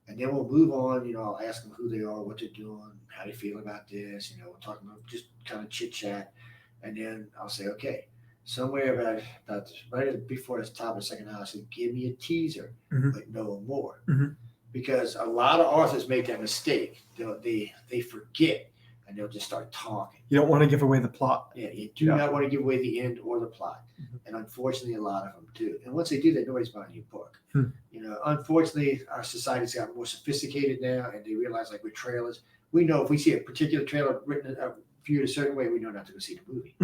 And then we'll move on. I'll ask them who they are, what they're doing, how they feel about this. We'll talk about just kind of chit chat, and then I'll say, okay, somewhere about right before the top of the second hour, I said, give me a teaser, but no more, because a lot of authors make that mistake. They forget. And they'll just start talking. You don't want to give away the plot. Yeah, you do not want to give away the end or the plot. And unfortunately, a lot of them do. And once they do that, nobody's buying your book. Unfortunately, our society's got more sophisticated now, and they realize, like with trailers, we know if we see a particular trailer written viewed a certain way, we know not to go see the movie.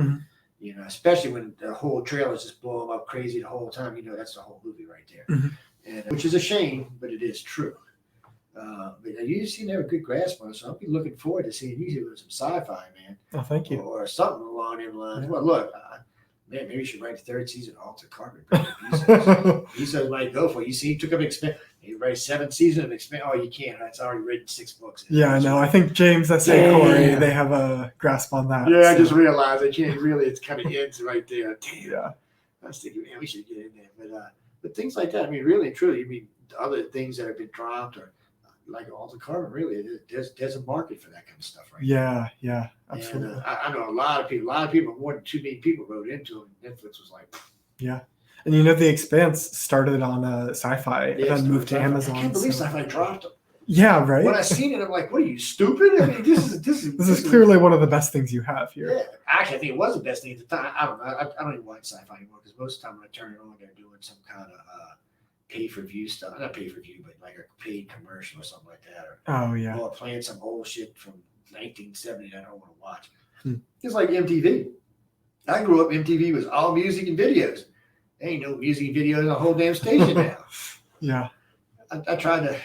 Especially when the whole trailer is just blowing up crazy the whole time. That's the whole movie right there. And which is a shame, but it is true. But you seem to have a good grasp on it, so I'll be looking forward to seeing you do some sci-fi, man. Oh, thank you. Or something along those lines. Yeah. Well, look, man, maybe you should write the 3rd season of Altered Carbon. He says, might go for it. You see, he took up expense. You write 7th season of expense. Oh, you can't. It's already written 6 books. Yeah, I know. I think James, S.A. Corey, they have a grasp on that. Yeah, I just realized I can't really. It's kind of ends right there. Damn. Yeah. I was thinking, man, we should get in there. But things like that. I mean, really and truly. I mean, other things that have been dropped or like Altered Carbon. Really, there's a market for that kind of stuff, right? Yeah, absolutely. And I know a lot of people, more than 2 million people wrote into it. Netflix was like, yeah. And you know, The Expanse started on Sci-Fi and Yeah, then moved to I Amazon. can't believe so- Sci-Fi dropped them. Yeah, right. When I seen it, I'm like, "What are you, stupid?" I mean, this This is clearly one of the best things you have here. Yeah, actually, I think it was the best thing at the time. I don't know. I don't even watch Sci-Fi anymore because most of the time when I turn it on, they're doing some kind of pay-for-view stuff. Not pay-for-view, but like a paid commercial or something like that, Oh yeah. or playing some old shit from 1970 that I don't want to watch. Hmm. It's like MTV. I grew up. MTV was all music and videos. There ain't no music and videos on the whole damn station now. Yeah. I tried to.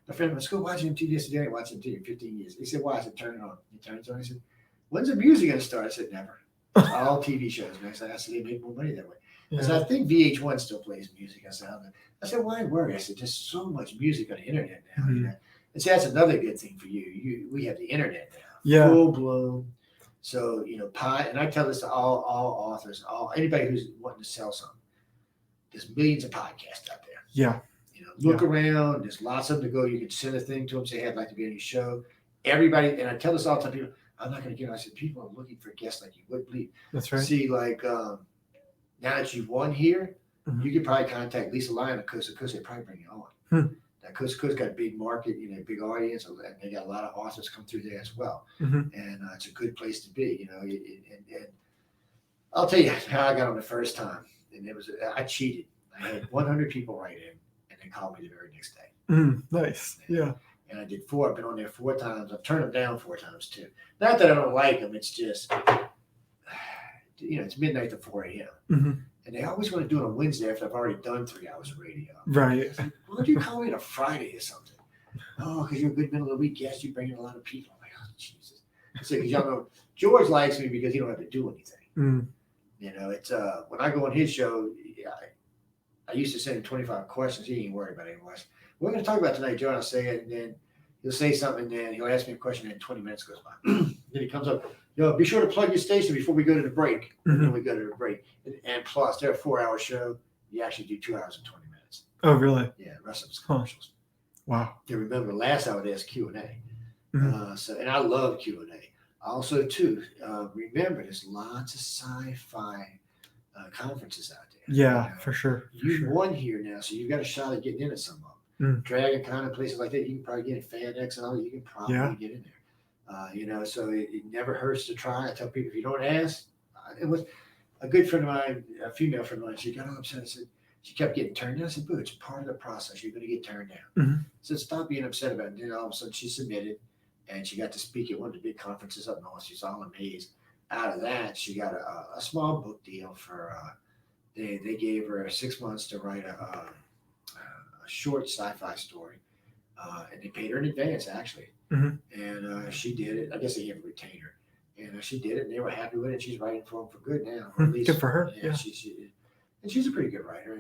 A friend of school watching MTV yesterday. I watched MTV in 15 years. He said, "Why?" I said, "Turn it on." He turns it on. He said, "When's the music gonna start?" I said, "Never. It's all TV shows." Man. I said, "They make more money that way." I said, "I think VH1 still plays music." I said, "Why worry?" I said, "There's so much music on the internet now." Mhm. You know? And see, that's another good thing for you. We have the internet now, Yeah. full blown. So and I tell this to all authors, anybody who's wanting to sell something. There's millions of podcasts out there. Yeah. Look around. There's lots of them to go. You can send a thing to them, say, "Hey, I'd like to be on your show." Everybody, and I tell this all the time. People, I'm not going to get. I said, people are looking for guests like you wouldn't believe. That's right. See, like now that you've won here, Mhm. you could probably contact Lisa Lyon at Coast to Coast. They probably bring you on. Hmm. Now, Coast to Coast got a big market, big audience, and they got a lot of authors come through there as well. Mhm. And it's a good place to be. And I'll tell you how I got on the first time, and I cheated. I had 100 people write in, and they called me the very next day. Nice. Yeah. And I did 4. I've been on there 4 times. I've turned them down 4 times too. Not that I don't like them. It's just, it's midnight to 4 a.m. Hmm. And they always want to do it on Wednesday after I've already done 3 hours of radio. Right. I said, "Why don't you call me on a Friday or something?" "Oh, because you're a good middle of the week guest. You bring in a lot of people." I'm like, "Oh, Jesus." I said, "Because y'all know George likes me because he don't have to do anything." Mm. It's when I go on his show, I used to send him 25 questions. He ain't worried about any questions. "We're going to talk about tonight, Joe." I'll say it, and then he'll say something, and then he'll ask me a question, and 20 minutes goes by. Then he comes up, "Be sure to plug your station before we go to the break." And then we go to the break. And plus, they're a 4-hour show. You actually do 2 hours and 20 minutes. Oh, really? Yeah, the rest of it's commercials. Wow. You remember last hour there's Q&A. Mhm. And I love Q&A. Also, too, remember there's lots of sci-fi conferences out there. Yeah, for sure. You've won here now, so you've got a shot at getting into some of them. Dragon Con and places like that, you can probably get in FanX and all. You can probably get in there. So it never hurts to try. I tell people, if you don't ask, it was a good friend of mine, a female friend of mine. She got all upset. I said, she kept getting turned down. I said, "Boo, it's part of the process. You're going to get turned down." Mhm. I said, "Stop being upset about it." And then all of a sudden, she submitted, and she got to speak at one of the big conferences up north. She's all amazed. Out of that, she got a small book deal for. They gave her 6 months to write a short sci-fi story, and they paid her in advance actually. Mhm. And she did it. I guess they gave her a retainer, and she did it, and they were happy with it. She's writing for them for good now, or at least Good for her. Yeah. And she's a pretty good writer.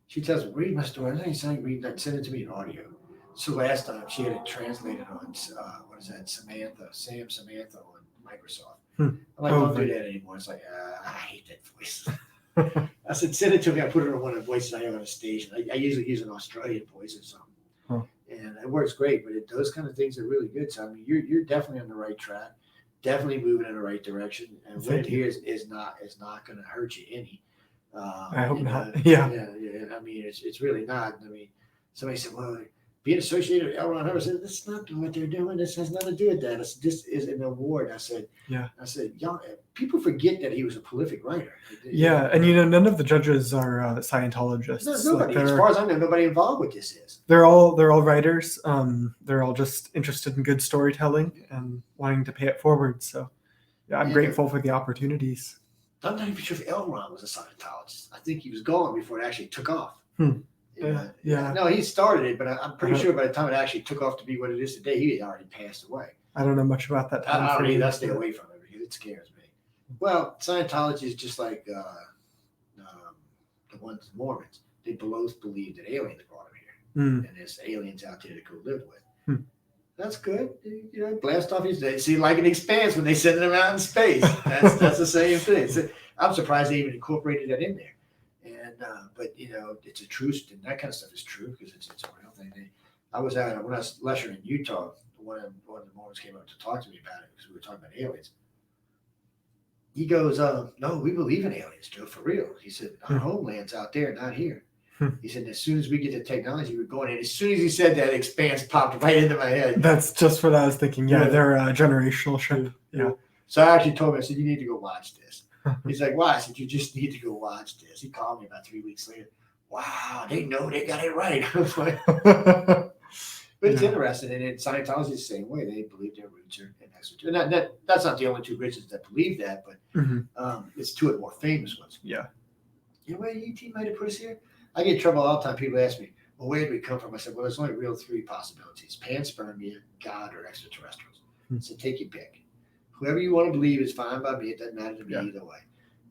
She tells me, "Read my story." I ain't saying read that. Send it to me in audio. So last time she had it translated on what is that? Samantha on Microsoft. I'm like, "Don't do that anymore." It's like, I hate that voice. I said, "Send it to me." I put it on one of the voices I have on the station. I usually use an Australian voice or something. And it works great, but those kind of things are really good. So I mean, you're definitely on the right track, definitely moving in the right direction. And what it here is not going to hurt you any. I hope not. Yeah. I mean, it's really not. I mean, somebody said, "Well, being associated with L. Ron Hubbard," I said, "That's not what they're doing. This has nothing to do with that. This is an award." I said, "Y'all, people forget that he was a prolific writer." Yeah, and none of the judges are Scientologists. No, nobody. As far as I know, nobody involved with this is. They're all writers. They're all just interested in good storytelling and wanting to pay it forward. So, yeah, I'm grateful for the opportunities. I'm not even sure if L. Ron was a Scientologist. I think he was gone before it actually took off. Yeah. No, he started it, but I'm pretty sure by the time it actually took off to be what it is today, he had already passed away. I don't know much about that time. I don't either. I stay away from it because it scares me. Well, Scientology is just like the ones Mormons. They both believe that aliens brought them here, and there's aliens out there to go live with. That's good. Blast off his day. See, like an Expanse when they send them out in space. That's the same thing. So I'm surprised they even incorporated that in there. But it's a truth, and that kind of stuff is true because it's a real thing. I was out when I was lecturing in Utah. One of the Mormons came up to talk to me about it because we were talking about aliens. He goes, no, we believe in aliens, Joe, for real. He said, our Hmm. homeland's out there, not here. Hmm. He said, as soon as we get the technology, we're going in. As soon as he said that, Expanse popped right into my head. That's just what I was thinking. Yeah, Yeah. they're a generational ship. Yeah. So I actually told him, I said, you need to go watch this. He's like, why? I said, you just need to go watch this. He called me about 3 weeks later. Wow, they know they got it right. I was like, but it's Yeah. interesting. And in Scientology, the same way. They believe their roots are in extraterrestrial. And that's not the only two religions that believe that, but Mhm. it's two of the more famous ones. Yeah. You know where ET might have put us here? I get in trouble all the time. People ask me, well, where did we come from? I said, well, there's only real three possibilities: panspermia, God, or extraterrestrials. So take your pick. Whoever you want to believe is fine by me. It doesn't matter to me either way.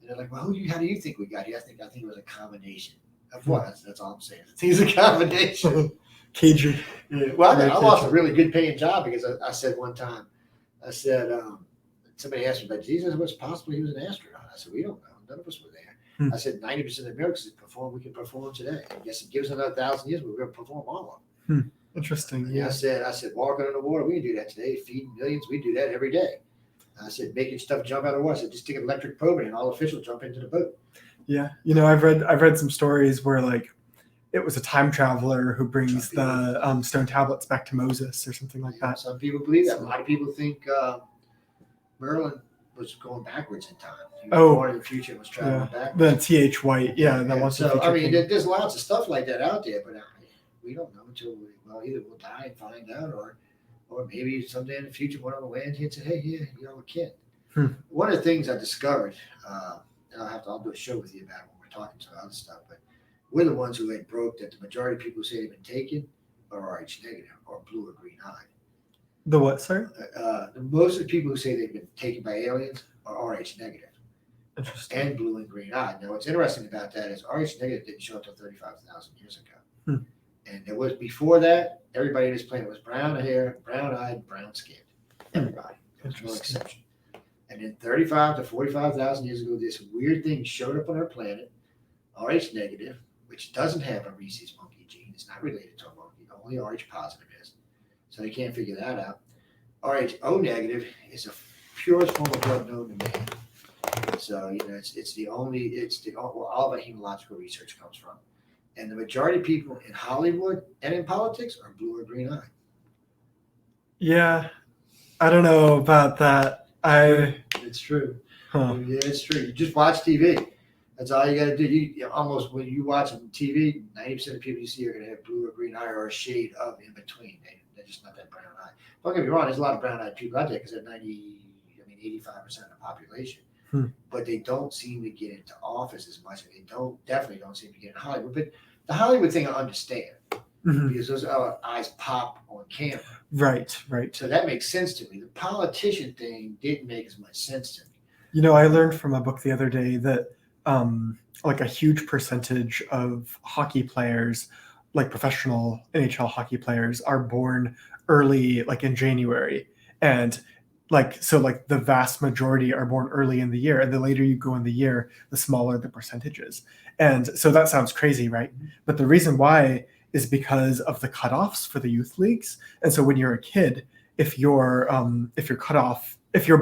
And they're like, well, how do you think we got here? I think it was a combination of what? That's all I'm saying. I think it's a combination. Cagey. Yeah. Well, I lost a really good paying job because I said one time, I said, somebody asked me about Jesus. What's possible he was an astronaut? I said, we don't know. None of us were there. I said 90% of the miracles we can perform today. I guess it gives us another 1,000 years, we're going to perform all of them. Interesting. Yeah. I said, walking on the water, we can do that today. Feeding millions, we do that every day. I said, making stuff jump out of the water. I said, just stick an electric probe in and all officials jump into the boat. Yeah. You know, I've read some stories where like it was a time traveler who brings the stone tablets back to Moses or something like that. Some people believe that. A lot of people think Merlin was going backwards in time. He was born in the future and was traveling backwards. The T.H. White. Yeah. That wants so, I mean, there's lots of stuff like that out there, but we don't know until either we'll die and find out, or maybe someday in the future one on the land here and say, hey, yeah, you're a kid. One of the things I discovered, and I'll do a show with you about it when we're talking to other stuff, but we're the ones who had broke that the majority of people who say they've been taken are Rh negative or blue or green eyed. The what, sir? Most of the people who say they've been taken by aliens are Rh negative. Interesting. And blue and green eyed. Now, what's interesting about that is Rh negative didn't show up until 35,000 years ago. And there was, before that, everybody on this planet was brown hair, brown eyed, brown skinned. Everybody. There was no exception. And then 35 to 45,000 years ago, this weird thing showed up on our planet, Rh negative, which doesn't have a rhesus monkey gene. It's not related to a monkey. Only Rh positive is. So they can't figure that out. Rho negative is the purest form of blood known to man. So, it's all of our hematological research comes from. And the majority of people in Hollywood and in politics are blue or green eyed. Yeah. I don't know about that. It's true. Yeah, it's true. You just watch TV. That's all you got to do. You almost, when you watch TV, 90% of people you see are going to have blue or green eye or a shade of in between. They're just not that brown eye. Don't get me wrong. There's a lot of brown eyed people out there because they're 85% of the population. But they don't seem to get into office as much. And they definitely don't seem to get in Hollywood. But the Hollywood thing I understand because those eyes pop on camera. Right. So that makes sense to me. The politician thing didn't make as much sense to me. You know, I learned from a book the other day that like a huge percentage of hockey players, like professional NHL hockey players, are born early, like in January. And like the vast majority are born early in the year. And the later you go in the year, the smaller the percentages. And so that sounds crazy, right? But the reason why is because of the cutoffs for the youth leagues. And so when you're a kid, if you're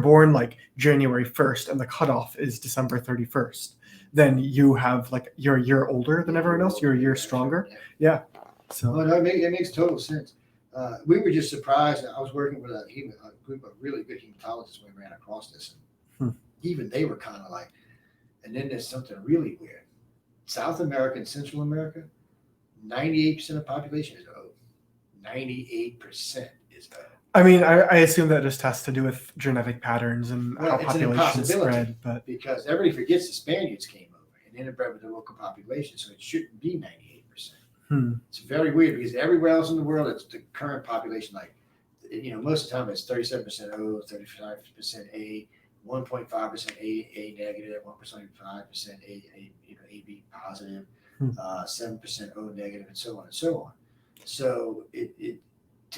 born like January 1st and the cutoff is December 31st, then you're a year older than everyone else. You're a year stronger. Yeah. So no, it makes total sense. We were just surprised. I was working with a group of really good hematologists when we ran across this. And even they were kind of like, and then there's something really weird. South America and Central America, 98% of the population is O. 98% is O. I mean, I assume that just has to do with genetic patterns and how population spread. But because everybody forgets the Spaniards came over and interbred with the local population, so it shouldn't be 98%. It's very weird because everywhere else in the world, it's the current population. Like, most of the time it's 37% O, 35% A, 1.5% A negative, 1.5% AB positive, 7% O negative, and so on and so on. So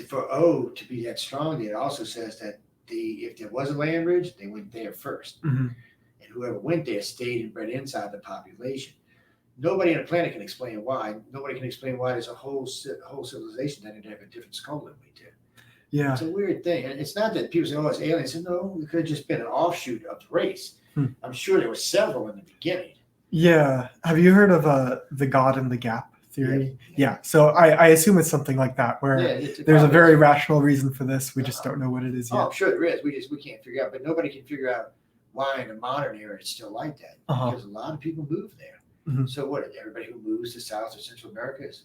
for O to be that strong, it also says that if there was a land bridge, they went there first, and whoever went there stayed and bred inside the population. Nobody on the planet can explain why. Nobody can explain why there's a whole civilization that didn't have a different skull than we do. Yeah. It's a weird thing. And it's not that people say, oh, it's aliens. No, it could have just been an offshoot of the race. I'm sure there were several in the beginning. Yeah. Have you heard of the God in the Gap theory? Yeah. So I assume it's something like that, where there's a very rational reason for this. We just don't know what it is yet. Oh, I'm sure there is. We can't figure out. But nobody can figure out why in the modern era it's still like that. Because a lot of people move there. So what? Everybody who moves to South or Central America is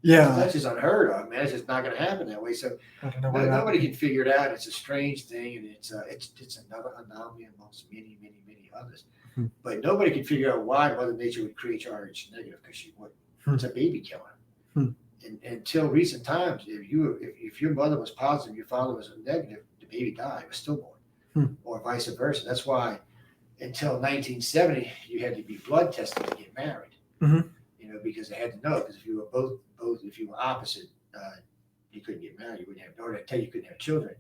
that's just unheard of, man. It's just not going to happen that way. So I don't know nobody can figure it out. It's a strange thing, and it's another anomaly amongst many others. But nobody can figure out why Mother Nature would create RH negative, because she would. It's a baby killer. And until recent times, if your mother was positive, your father was negative, the baby died, was stillborn, or vice versa. That's why until 1970 you had to be blood tested to get married. You know, because they had to know, because if you were both if you were opposite, you couldn't get married. You wouldn't have, or they tell you couldn't have children.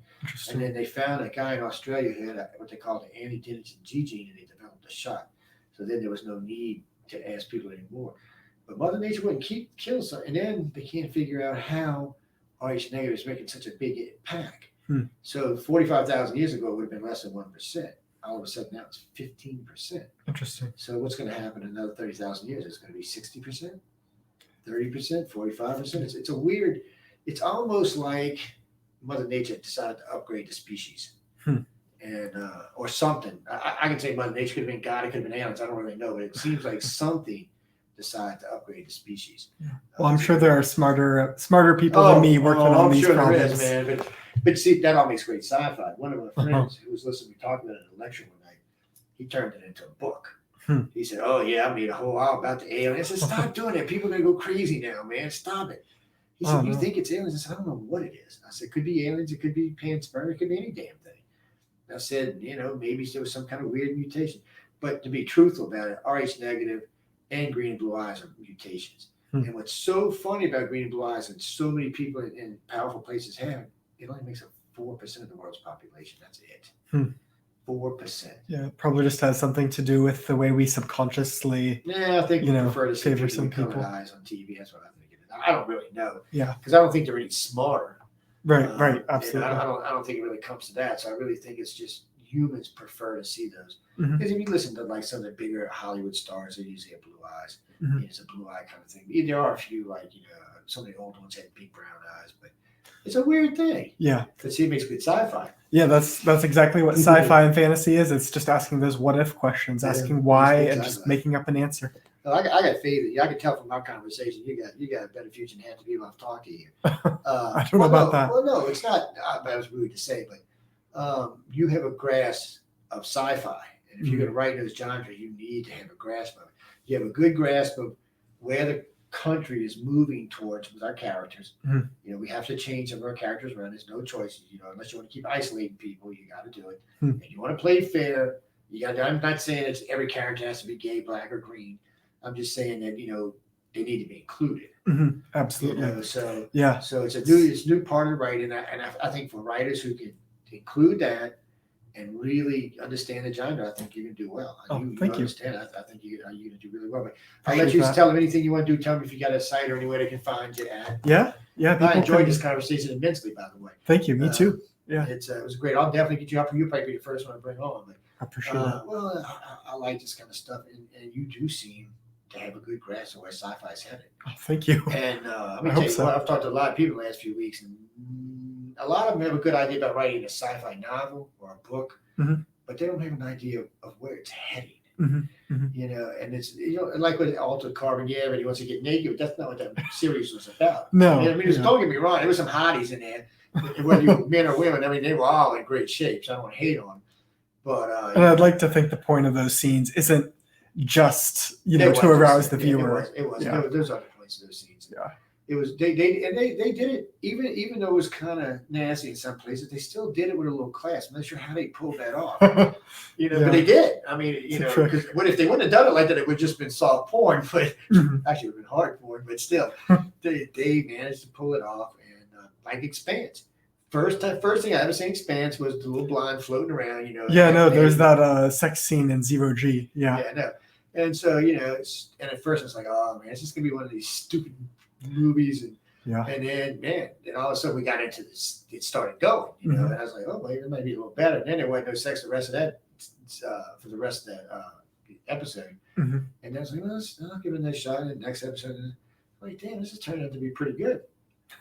And then they found a guy in Australia who had what they called the anti-denitin G gene, and they developed a shot. So then there was no need to ask people anymore. But Mother Nature wouldn't kill some, and then they can't figure out how RH negative is making such a big impact. So 45,000 years ago, it would have been less than 1%. All of a sudden, now it's 15%. Interesting. So what's going to happen in another 30,000 years? It's going to be 60%, 30%, 45%. It's a weird. It's almost like Mother Nature decided to upgrade the species, and or something. I can say Mother Nature could have been God, it could have been aliens. I don't really know, but it seems like something decided to upgrade the species. Well, I'm sure there are smarter people than me working on these problems. I'm sure there is, man. But see, that all makes great sci-fi. One of my friends who was listening to me talk about it in a lecture one night, he turned it into a book. He said, "Oh yeah, I made a whole hour about the aliens." I said, "Stop doing that. People are gonna go crazy now, man. Stop it." He said, "You think it's aliens?" I said, "I don't know what it is." I said, "It could be aliens. It could be panspermia. It could be any damn thing." And I said, maybe there was some kind of weird mutation. But to be truthful about it, RH negative and green and blue eyes are mutations. And what's so funny about green and blue eyes, and so many people in powerful places have, it only makes up 4% of the world's population. That's it. 4%. Yeah, probably just has something to do with the way we subconsciously. Yeah, I think we prefer to see favor people some with colored people. eyes on TV. That's what I think it is. I don't really know. Yeah. Because I don't think they're any smarter. Right, absolutely. I don't think it really comes to that. So I really think it's just humans prefer to see those. Because if you listen to like some of the bigger Hollywood stars, they usually have blue eyes. It's a blue eye kind of thing. There are a few, like some of the old ones had big brown eyes, but it's a weird thing. Yeah. But see, it makes good sci-fi. Yeah, that's exactly what sci-fi and fantasy is. It's just asking those what if questions, asking why, and just making up an answer. Well, I got faith. I can tell from our conversation you got a better future than half the people I've talked to you. I don't know about that. Well, no, it's not. That was rude to say, but you have a grasp of sci-fi, and if you're going to write those genres, you need to have a grasp of it. You have a good grasp of where the country is moving towards with our characters. We have to change some of our characters around. There's no choice. Unless you want to keep isolating people, you got to do it. And you want to play fair. You got. I'm not saying it's every character has to be gay, black, or green. I'm just saying that they need to be included. Absolutely. So yeah. So it's a new part of writing, and I think for writers who can include that and really understand the genre, I think you're going to do well. Thank you. Understand. I think you're going to do really well. But I'll let you tell them anything you want to do. Tell them if you got a site or anywhere they can find you at. Yeah. I enjoyed this conversation immensely, by the way. Thank you. Me too. Yeah. It was great. I'll definitely get you up. You'll probably be the first one to bring on. But, I appreciate that. Well, I like this kind of stuff, and you do seem to have a good grasp of where sci-fi is headed. Thank you. And let me tell you what, I've talked to a lot of people the last few weeks, and a lot of them have a good idea about writing a sci-fi novel or a book, but they don't have an idea of where it's heading. And it's like with Altered Carbon, everybody wants to get naked, but that's not what that series was about. No, don't get me wrong, there was some hotties in there, whether you were men or women. I mean, they were all in great shape, so I don't want to hate on them. But and I'd like to think the point of those scenes isn't just to arouse the viewer. It was. There's other points to those scenes. Yeah. It was they did it even though it was kind of nasty in some places. They still did it with a little class. I'm not sure how they pulled that off. But they did. I mean, because what if they wouldn't have done it like that? It would have just been soft porn, but actually it would have been hard porn. But still, they managed to pull it off. And like Expanse, first thing I ever seen Expanse was the little blonde floating around. There's that sex scene in 0G. Yeah, no. And so and at first it's like, oh man, it's just gonna be one of these stupid movies, and Yeah. And then, man, then all of a sudden we got into this. It started going, you know. Mhm. And I was like, oh, wait, it might be a little better. And then there wasn't no sex the rest of that for the rest of that episode. Mhm. And then I was like, well, I'll give it a shot. And the next episode, like, damn, this is turning out to be pretty good.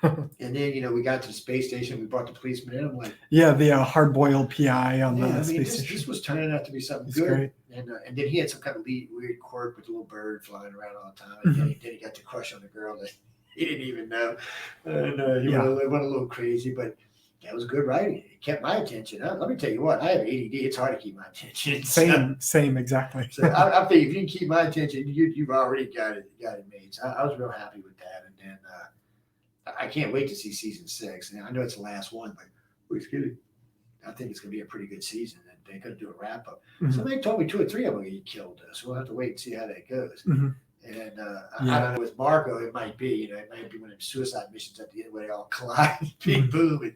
And then, you know, we got to the space station. We brought the policeman in. I'm like, Yeah, the hard-boiled PI on man, the I mean, space this station. was turning out to be something It's good. great. And then he had some kind of weird quirk with a little bird flying around all the time. And Mhm. then he got to crush on the girl that he didn't even know. And he Yeah. went a little crazy, but that was good writing. It kept my attention. Let me tell you what, I have ADD. It's hard to keep my attention. Same, exactly. So I think if you can keep my attention, you've already got it made. So I was real happy with that. And then I can't wait to see season 6. And I know it's the last one, but who's kidding? I think it's going to be a pretty good season, and they're going to do a wrap up. Mhm. Somebody told me 2 or 3 of them get killed, so we'll have to wait and see how that goes. Mhm. And Yeah. I don't know with Marco, it might be, you know, it might be one of them suicide missions at the end where they all collide, big boom. And,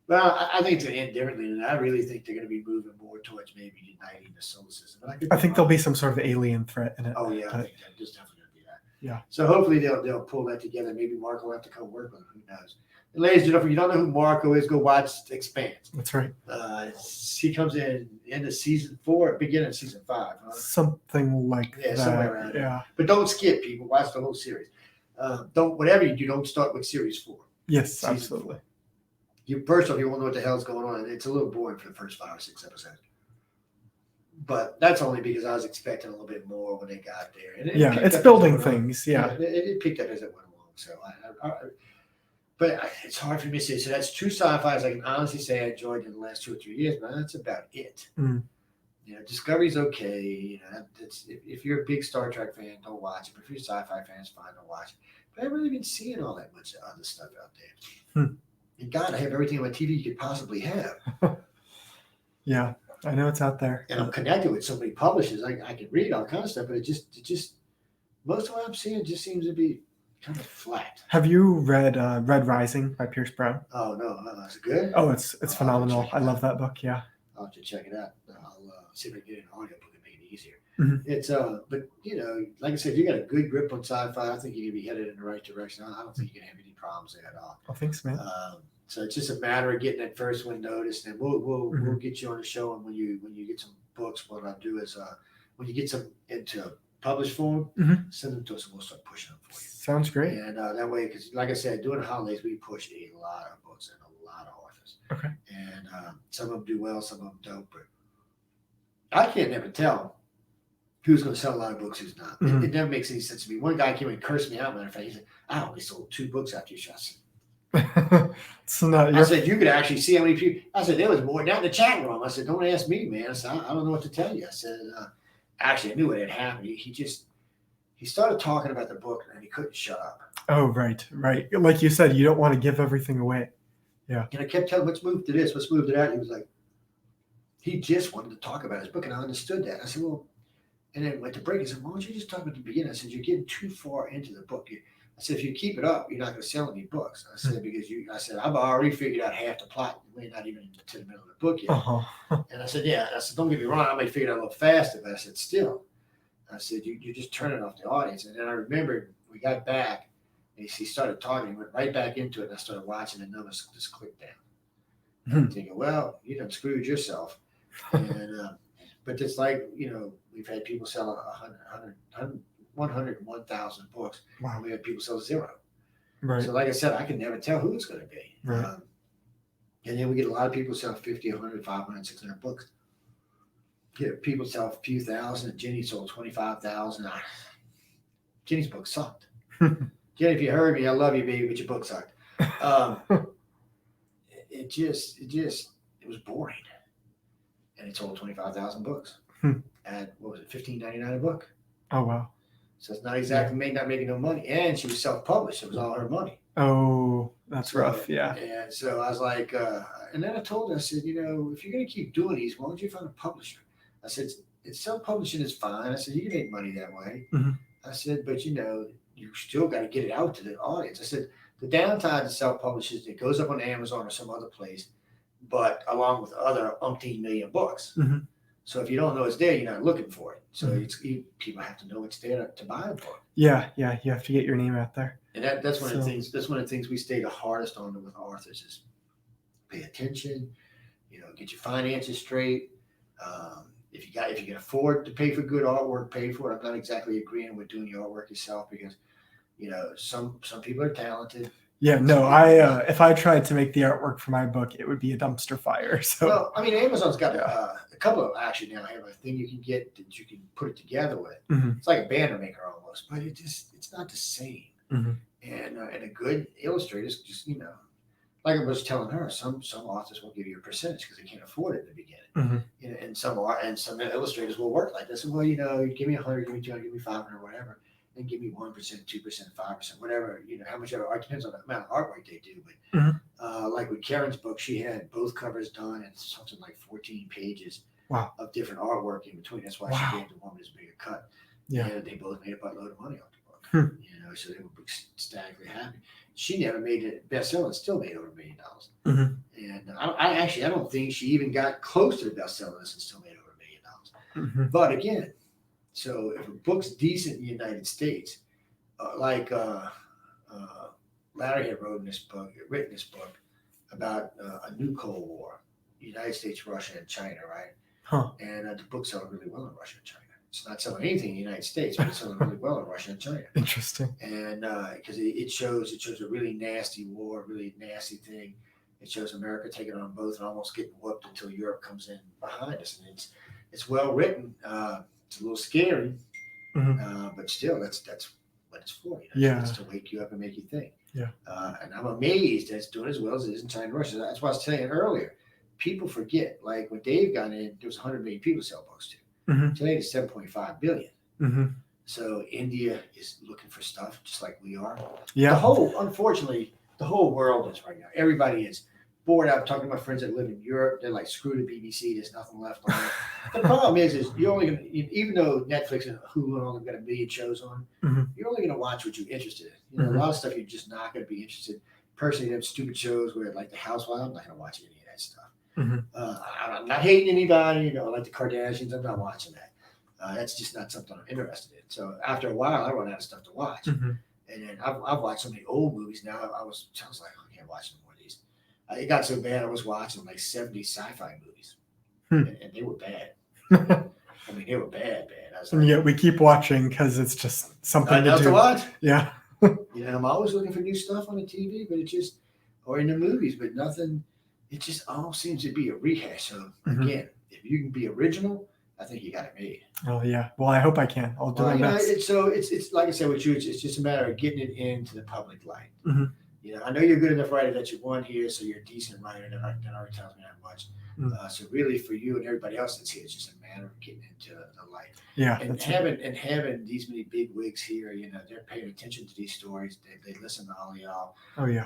well, I think it's going to end differently, and I really think they're going to be moving more towards maybe uniting the solar system. But I think there'll be some sort of alien threat in it. Oh yeah, I but- think there's definitely going to be that. Yeah. So hopefully they'll pull that together. Maybe Marco will have to come work with him. Who knows? And ladies and gentlemen, if you don't know who Marco is, go watch Expanse. That's right. He comes in end of season 4, beginning of season 5. Huh? Something like Yeah, that. somewhere around there. Yeah. But don't skip, people. Watch the whole series. Whatever you do, don't start with series 4. Yes, Season absolutely. 4. You first off, you won't know what the hell's going on. It's a little boring for the first 5 or 6 episodes. But that's only because I was expecting a little bit more when they got there. And Yeah, picked it's up as building it went on. things. Yeah. It picked up as it went along. So it's hard for me to say. So that's 2 sci-fis I can honestly say I enjoyed in the last 2 or 3 years, but that's about it. Mm. You know, Discovery's okay. You know, if you're a big Star Trek fan, don't watch it. But if you're a sci-fi fan, it's fine, don't watch it. But I haven't really been seeing all that much other stuff out there. And God, I have everything on my TV you could possibly have. Yeah, I know it's out there. And I'm connected with so many publishers. I can read all kinds of stuff, but it just most of what I'm seeing just seems to be kind of flat. Have you read Red Rising by Pierce Brown? Oh no, is it good? Oh, it's I'll phenomenal. check it I out. love that book. Yeah. I'll have to check it out. I'll see if I can get an audiobook and make it easier. Mhm. It's but you know, like I said, if you got a good grip on sci-fi, I think you can be headed in the right direction. I don't think you can have any problems there at all. Oh, thanks, man. So it's just a matter of getting that first one noticed, and we'll get you on the show. And when you get some books, what I'll do is when you get some into published form, send them to us, and we'll start pushing them for you. Sounds great. And that way, because like I said, during the holidays, we push a lot of books and a lot of authors. Okay. And some of them do well, some of them don't. But I can't never tell who's going to sell a lot of books, who's not. It never makes any sense to me. One guy came and cursed me out. Matter of fact, he said, "I only sold 2 books after your show." It's not I your. said, "You could actually see how many people." I said, "There was more down in the chat room." I said, "Don't ask me, man." I said, "I don't know what to tell you." I said, "Actually, I knew what had happened. He started talking about the book and he couldn't shut up." Oh, right. Like you said, you don't want to give everything away. And I kept telling him, "Let's move to this, let's move to that." He was like, he just wanted to talk about his book, and I understood that. I said, "Well," and then at the break, he said, "Why don't you just talk about the beginning?" I said, "You're getting too far into the book. I said, if you keep it up, you're not going to sell any books." I said, because I've already figured out half the plot. We're not even to the middle of the book yet. And I said, "Yeah." I said, "Don't get me wrong, I may figure it out a little faster," but I said, "Still," I said, you're just turning off the audience." And then I remembered we got back and he started talking, he went right back into it, and I started watching the numbers just click down. And I'm thinking, well, you done screwed yourself. And but it's like, you know, we've had people sell 101,000 books. Wow. And we had people sell 0. Right. So like I said, I can never tell who it's going to be. Right. And then we get a lot of people sell 50, 100, 500, 600 books. People sell a few thousand. Jenny sold 25,000. Jenny's book sucked. Jenny, if you heard me, I love you, baby, but your book sucked. It was boring. And it sold 25,000 books at, what was it, $15.99 a book. Oh, wow. So it's not exactly not making no money. And she was self-published. It was all her money. Oh, that's rough. Yeah. And so I was like, and then I told her, I said, you know, if you're going to keep doing these, why don't you find a publisher? I said, it's self-publishing is fine. I said, you can make money that way. I said, but you know, you still got to get it out to the audience. I said, the downside to self-publishing is it goes up on Amazon or some other place, but along with other umpteen million books. So if you don't know it's there, you're not looking for it. So people have to know it's there to buy them for. Yeah, you have to get your name out there. And that's one of the things. That's one of the things we stay the hardest on with authors is pay attention. Get your finances straight. If you can afford to pay for good artwork, pay for it. I'm not exactly agreeing with doing your artwork yourself because some people are talented. Yeah, no, if I tried to make the artwork for my book, it would be a dumpster fire. So, well, I mean, Amazon's got a couple of actually now have a thing you can get that you can put it together with. It's like a banner maker almost, but it's not the same. And a good illustrator just like I was telling her, some authors will give you a percentage because they can't afford it in the beginning. And some illustrators will work like this. Well, give me 100, give me 200, give me 500, whatever. And give me 1%, 2%, 5%, whatever, how much ever. It depends on the amount of artwork they do. But like with Karen's book, she had both covers done and something like 14 pages of different artwork in between. That's why she gave the woman as big a cut. Yeah. And they both made a buttload of money off the book. So they were ecstatically happy. She never made it bestseller and still made over $1 million. And I don't think she even got close to the bestseller list and still made over $1 million. But again, so if a book's decent in the United States, like Larry had written this book about a new Cold War, United States, Russia, and China, right? And the book sold really well in Russia and China. It's not selling anything in the United States, but it's selling really well in Russia and China. Interesting. And because it shows a really nasty war, really nasty thing. It shows America taking on both and almost getting whooped until Europe comes in behind us. And it's well written. It's a little scary, but still, that's what it's for. It's to wake you up and make you think. Yeah. And I'm amazed that it's doing as well as it is in China and Russia. That's why I was telling you earlier. People forget, like when Dave got in, there was 100 million people to sell books to. Today it's 7.5 billion. So India is looking for stuff just like we are. Yeah. Unfortunately, the whole world is right now. Everybody is bored out. Talking to my friends that live in Europe, they're like, screw the BBC. There's nothing left on it. The problem is you're only going to, even though Netflix and Hulu and all have got 1 million shows on, you're only going to watch what you're interested in. A lot of stuff you're just not going to be interested in. Personally, them stupid shows where like The Housewives, I'm not going to watch any of that stuff. I'm not hating anybody, like the Kardashians. I'm not watching that. That's just not something I'm interested in. So after a while, I run out of stuff to watch. And then I've watched so many old movies now. I was like, I can't watch any more of these. It got so bad. I was watching like 70 sci-fi movies, and they were bad. I mean, they were bad. I was like, and yet we keep watching because it's just something to watch. Yeah. I'm always looking for new stuff on the TV, but or in the movies, but nothing. It just all seems to be a rehash. So again, if you can be original, I think you got it made. Oh yeah. Well, I hope I can. I'll do my best. It's like I said with you, it's just a matter of getting it into the public light. I know you're good enough writer that you won here, so you're a decent writer. That already tells me that much. So really, for you and everybody else that's here, it's just a matter of getting into the light. Yeah. And having these many big wigs here, they're paying attention to these stories. They listen to all of y'all. Oh yeah.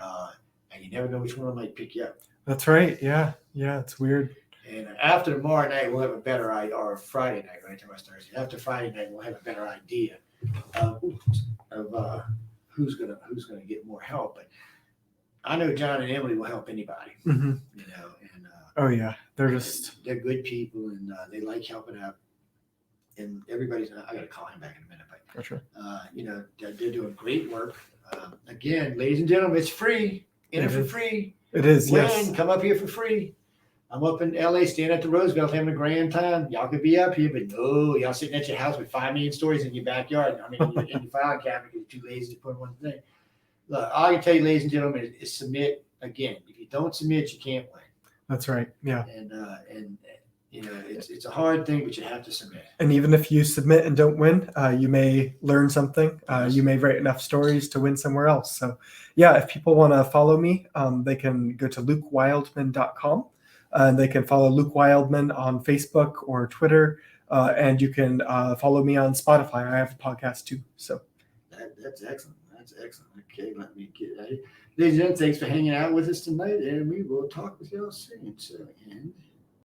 And you never know which one might pick you up. That's right. Yeah. It's weird. And after tomorrow night, we'll have a better idea, or Friday night, right? Tomorrow's Thursday. After Friday night, we'll have a better idea of who's gonna get more help. But I know John and Emily will help anybody. Oh yeah, they're good people, and they like helping out. And everybody's. I got to call him back in a minute, but gotcha. They're doing great work. Again, ladies and gentlemen, it's free. Enter for free. It is. Yes. Come up here for free. I'm up in LA, staying at the Roosevelt, having a grand time. Y'all could be up here, but no, y'all sitting at your house with 5 million stories in your backyard. I mean, in your filing cabinet, you're too lazy to put one thing. Look, all I can tell you, ladies and gentlemen, is submit. Again, if you don't submit, you can't win. That's right. Yeah. And it's a hard thing, but you have to submit. And even if you submit and don't win, you may learn something. You may write enough stories to win somewhere else. So, yeah, if people want to follow me, they can go to lukewildman.com. They can follow Luke Wildman on Facebook or Twitter, and you can follow me on Spotify. I have a podcast too. So that's excellent. That's excellent. Okay, let me get that. Ladies and gentlemen, thanks for hanging out with us tonight, and we will talk with y'all soon. So, and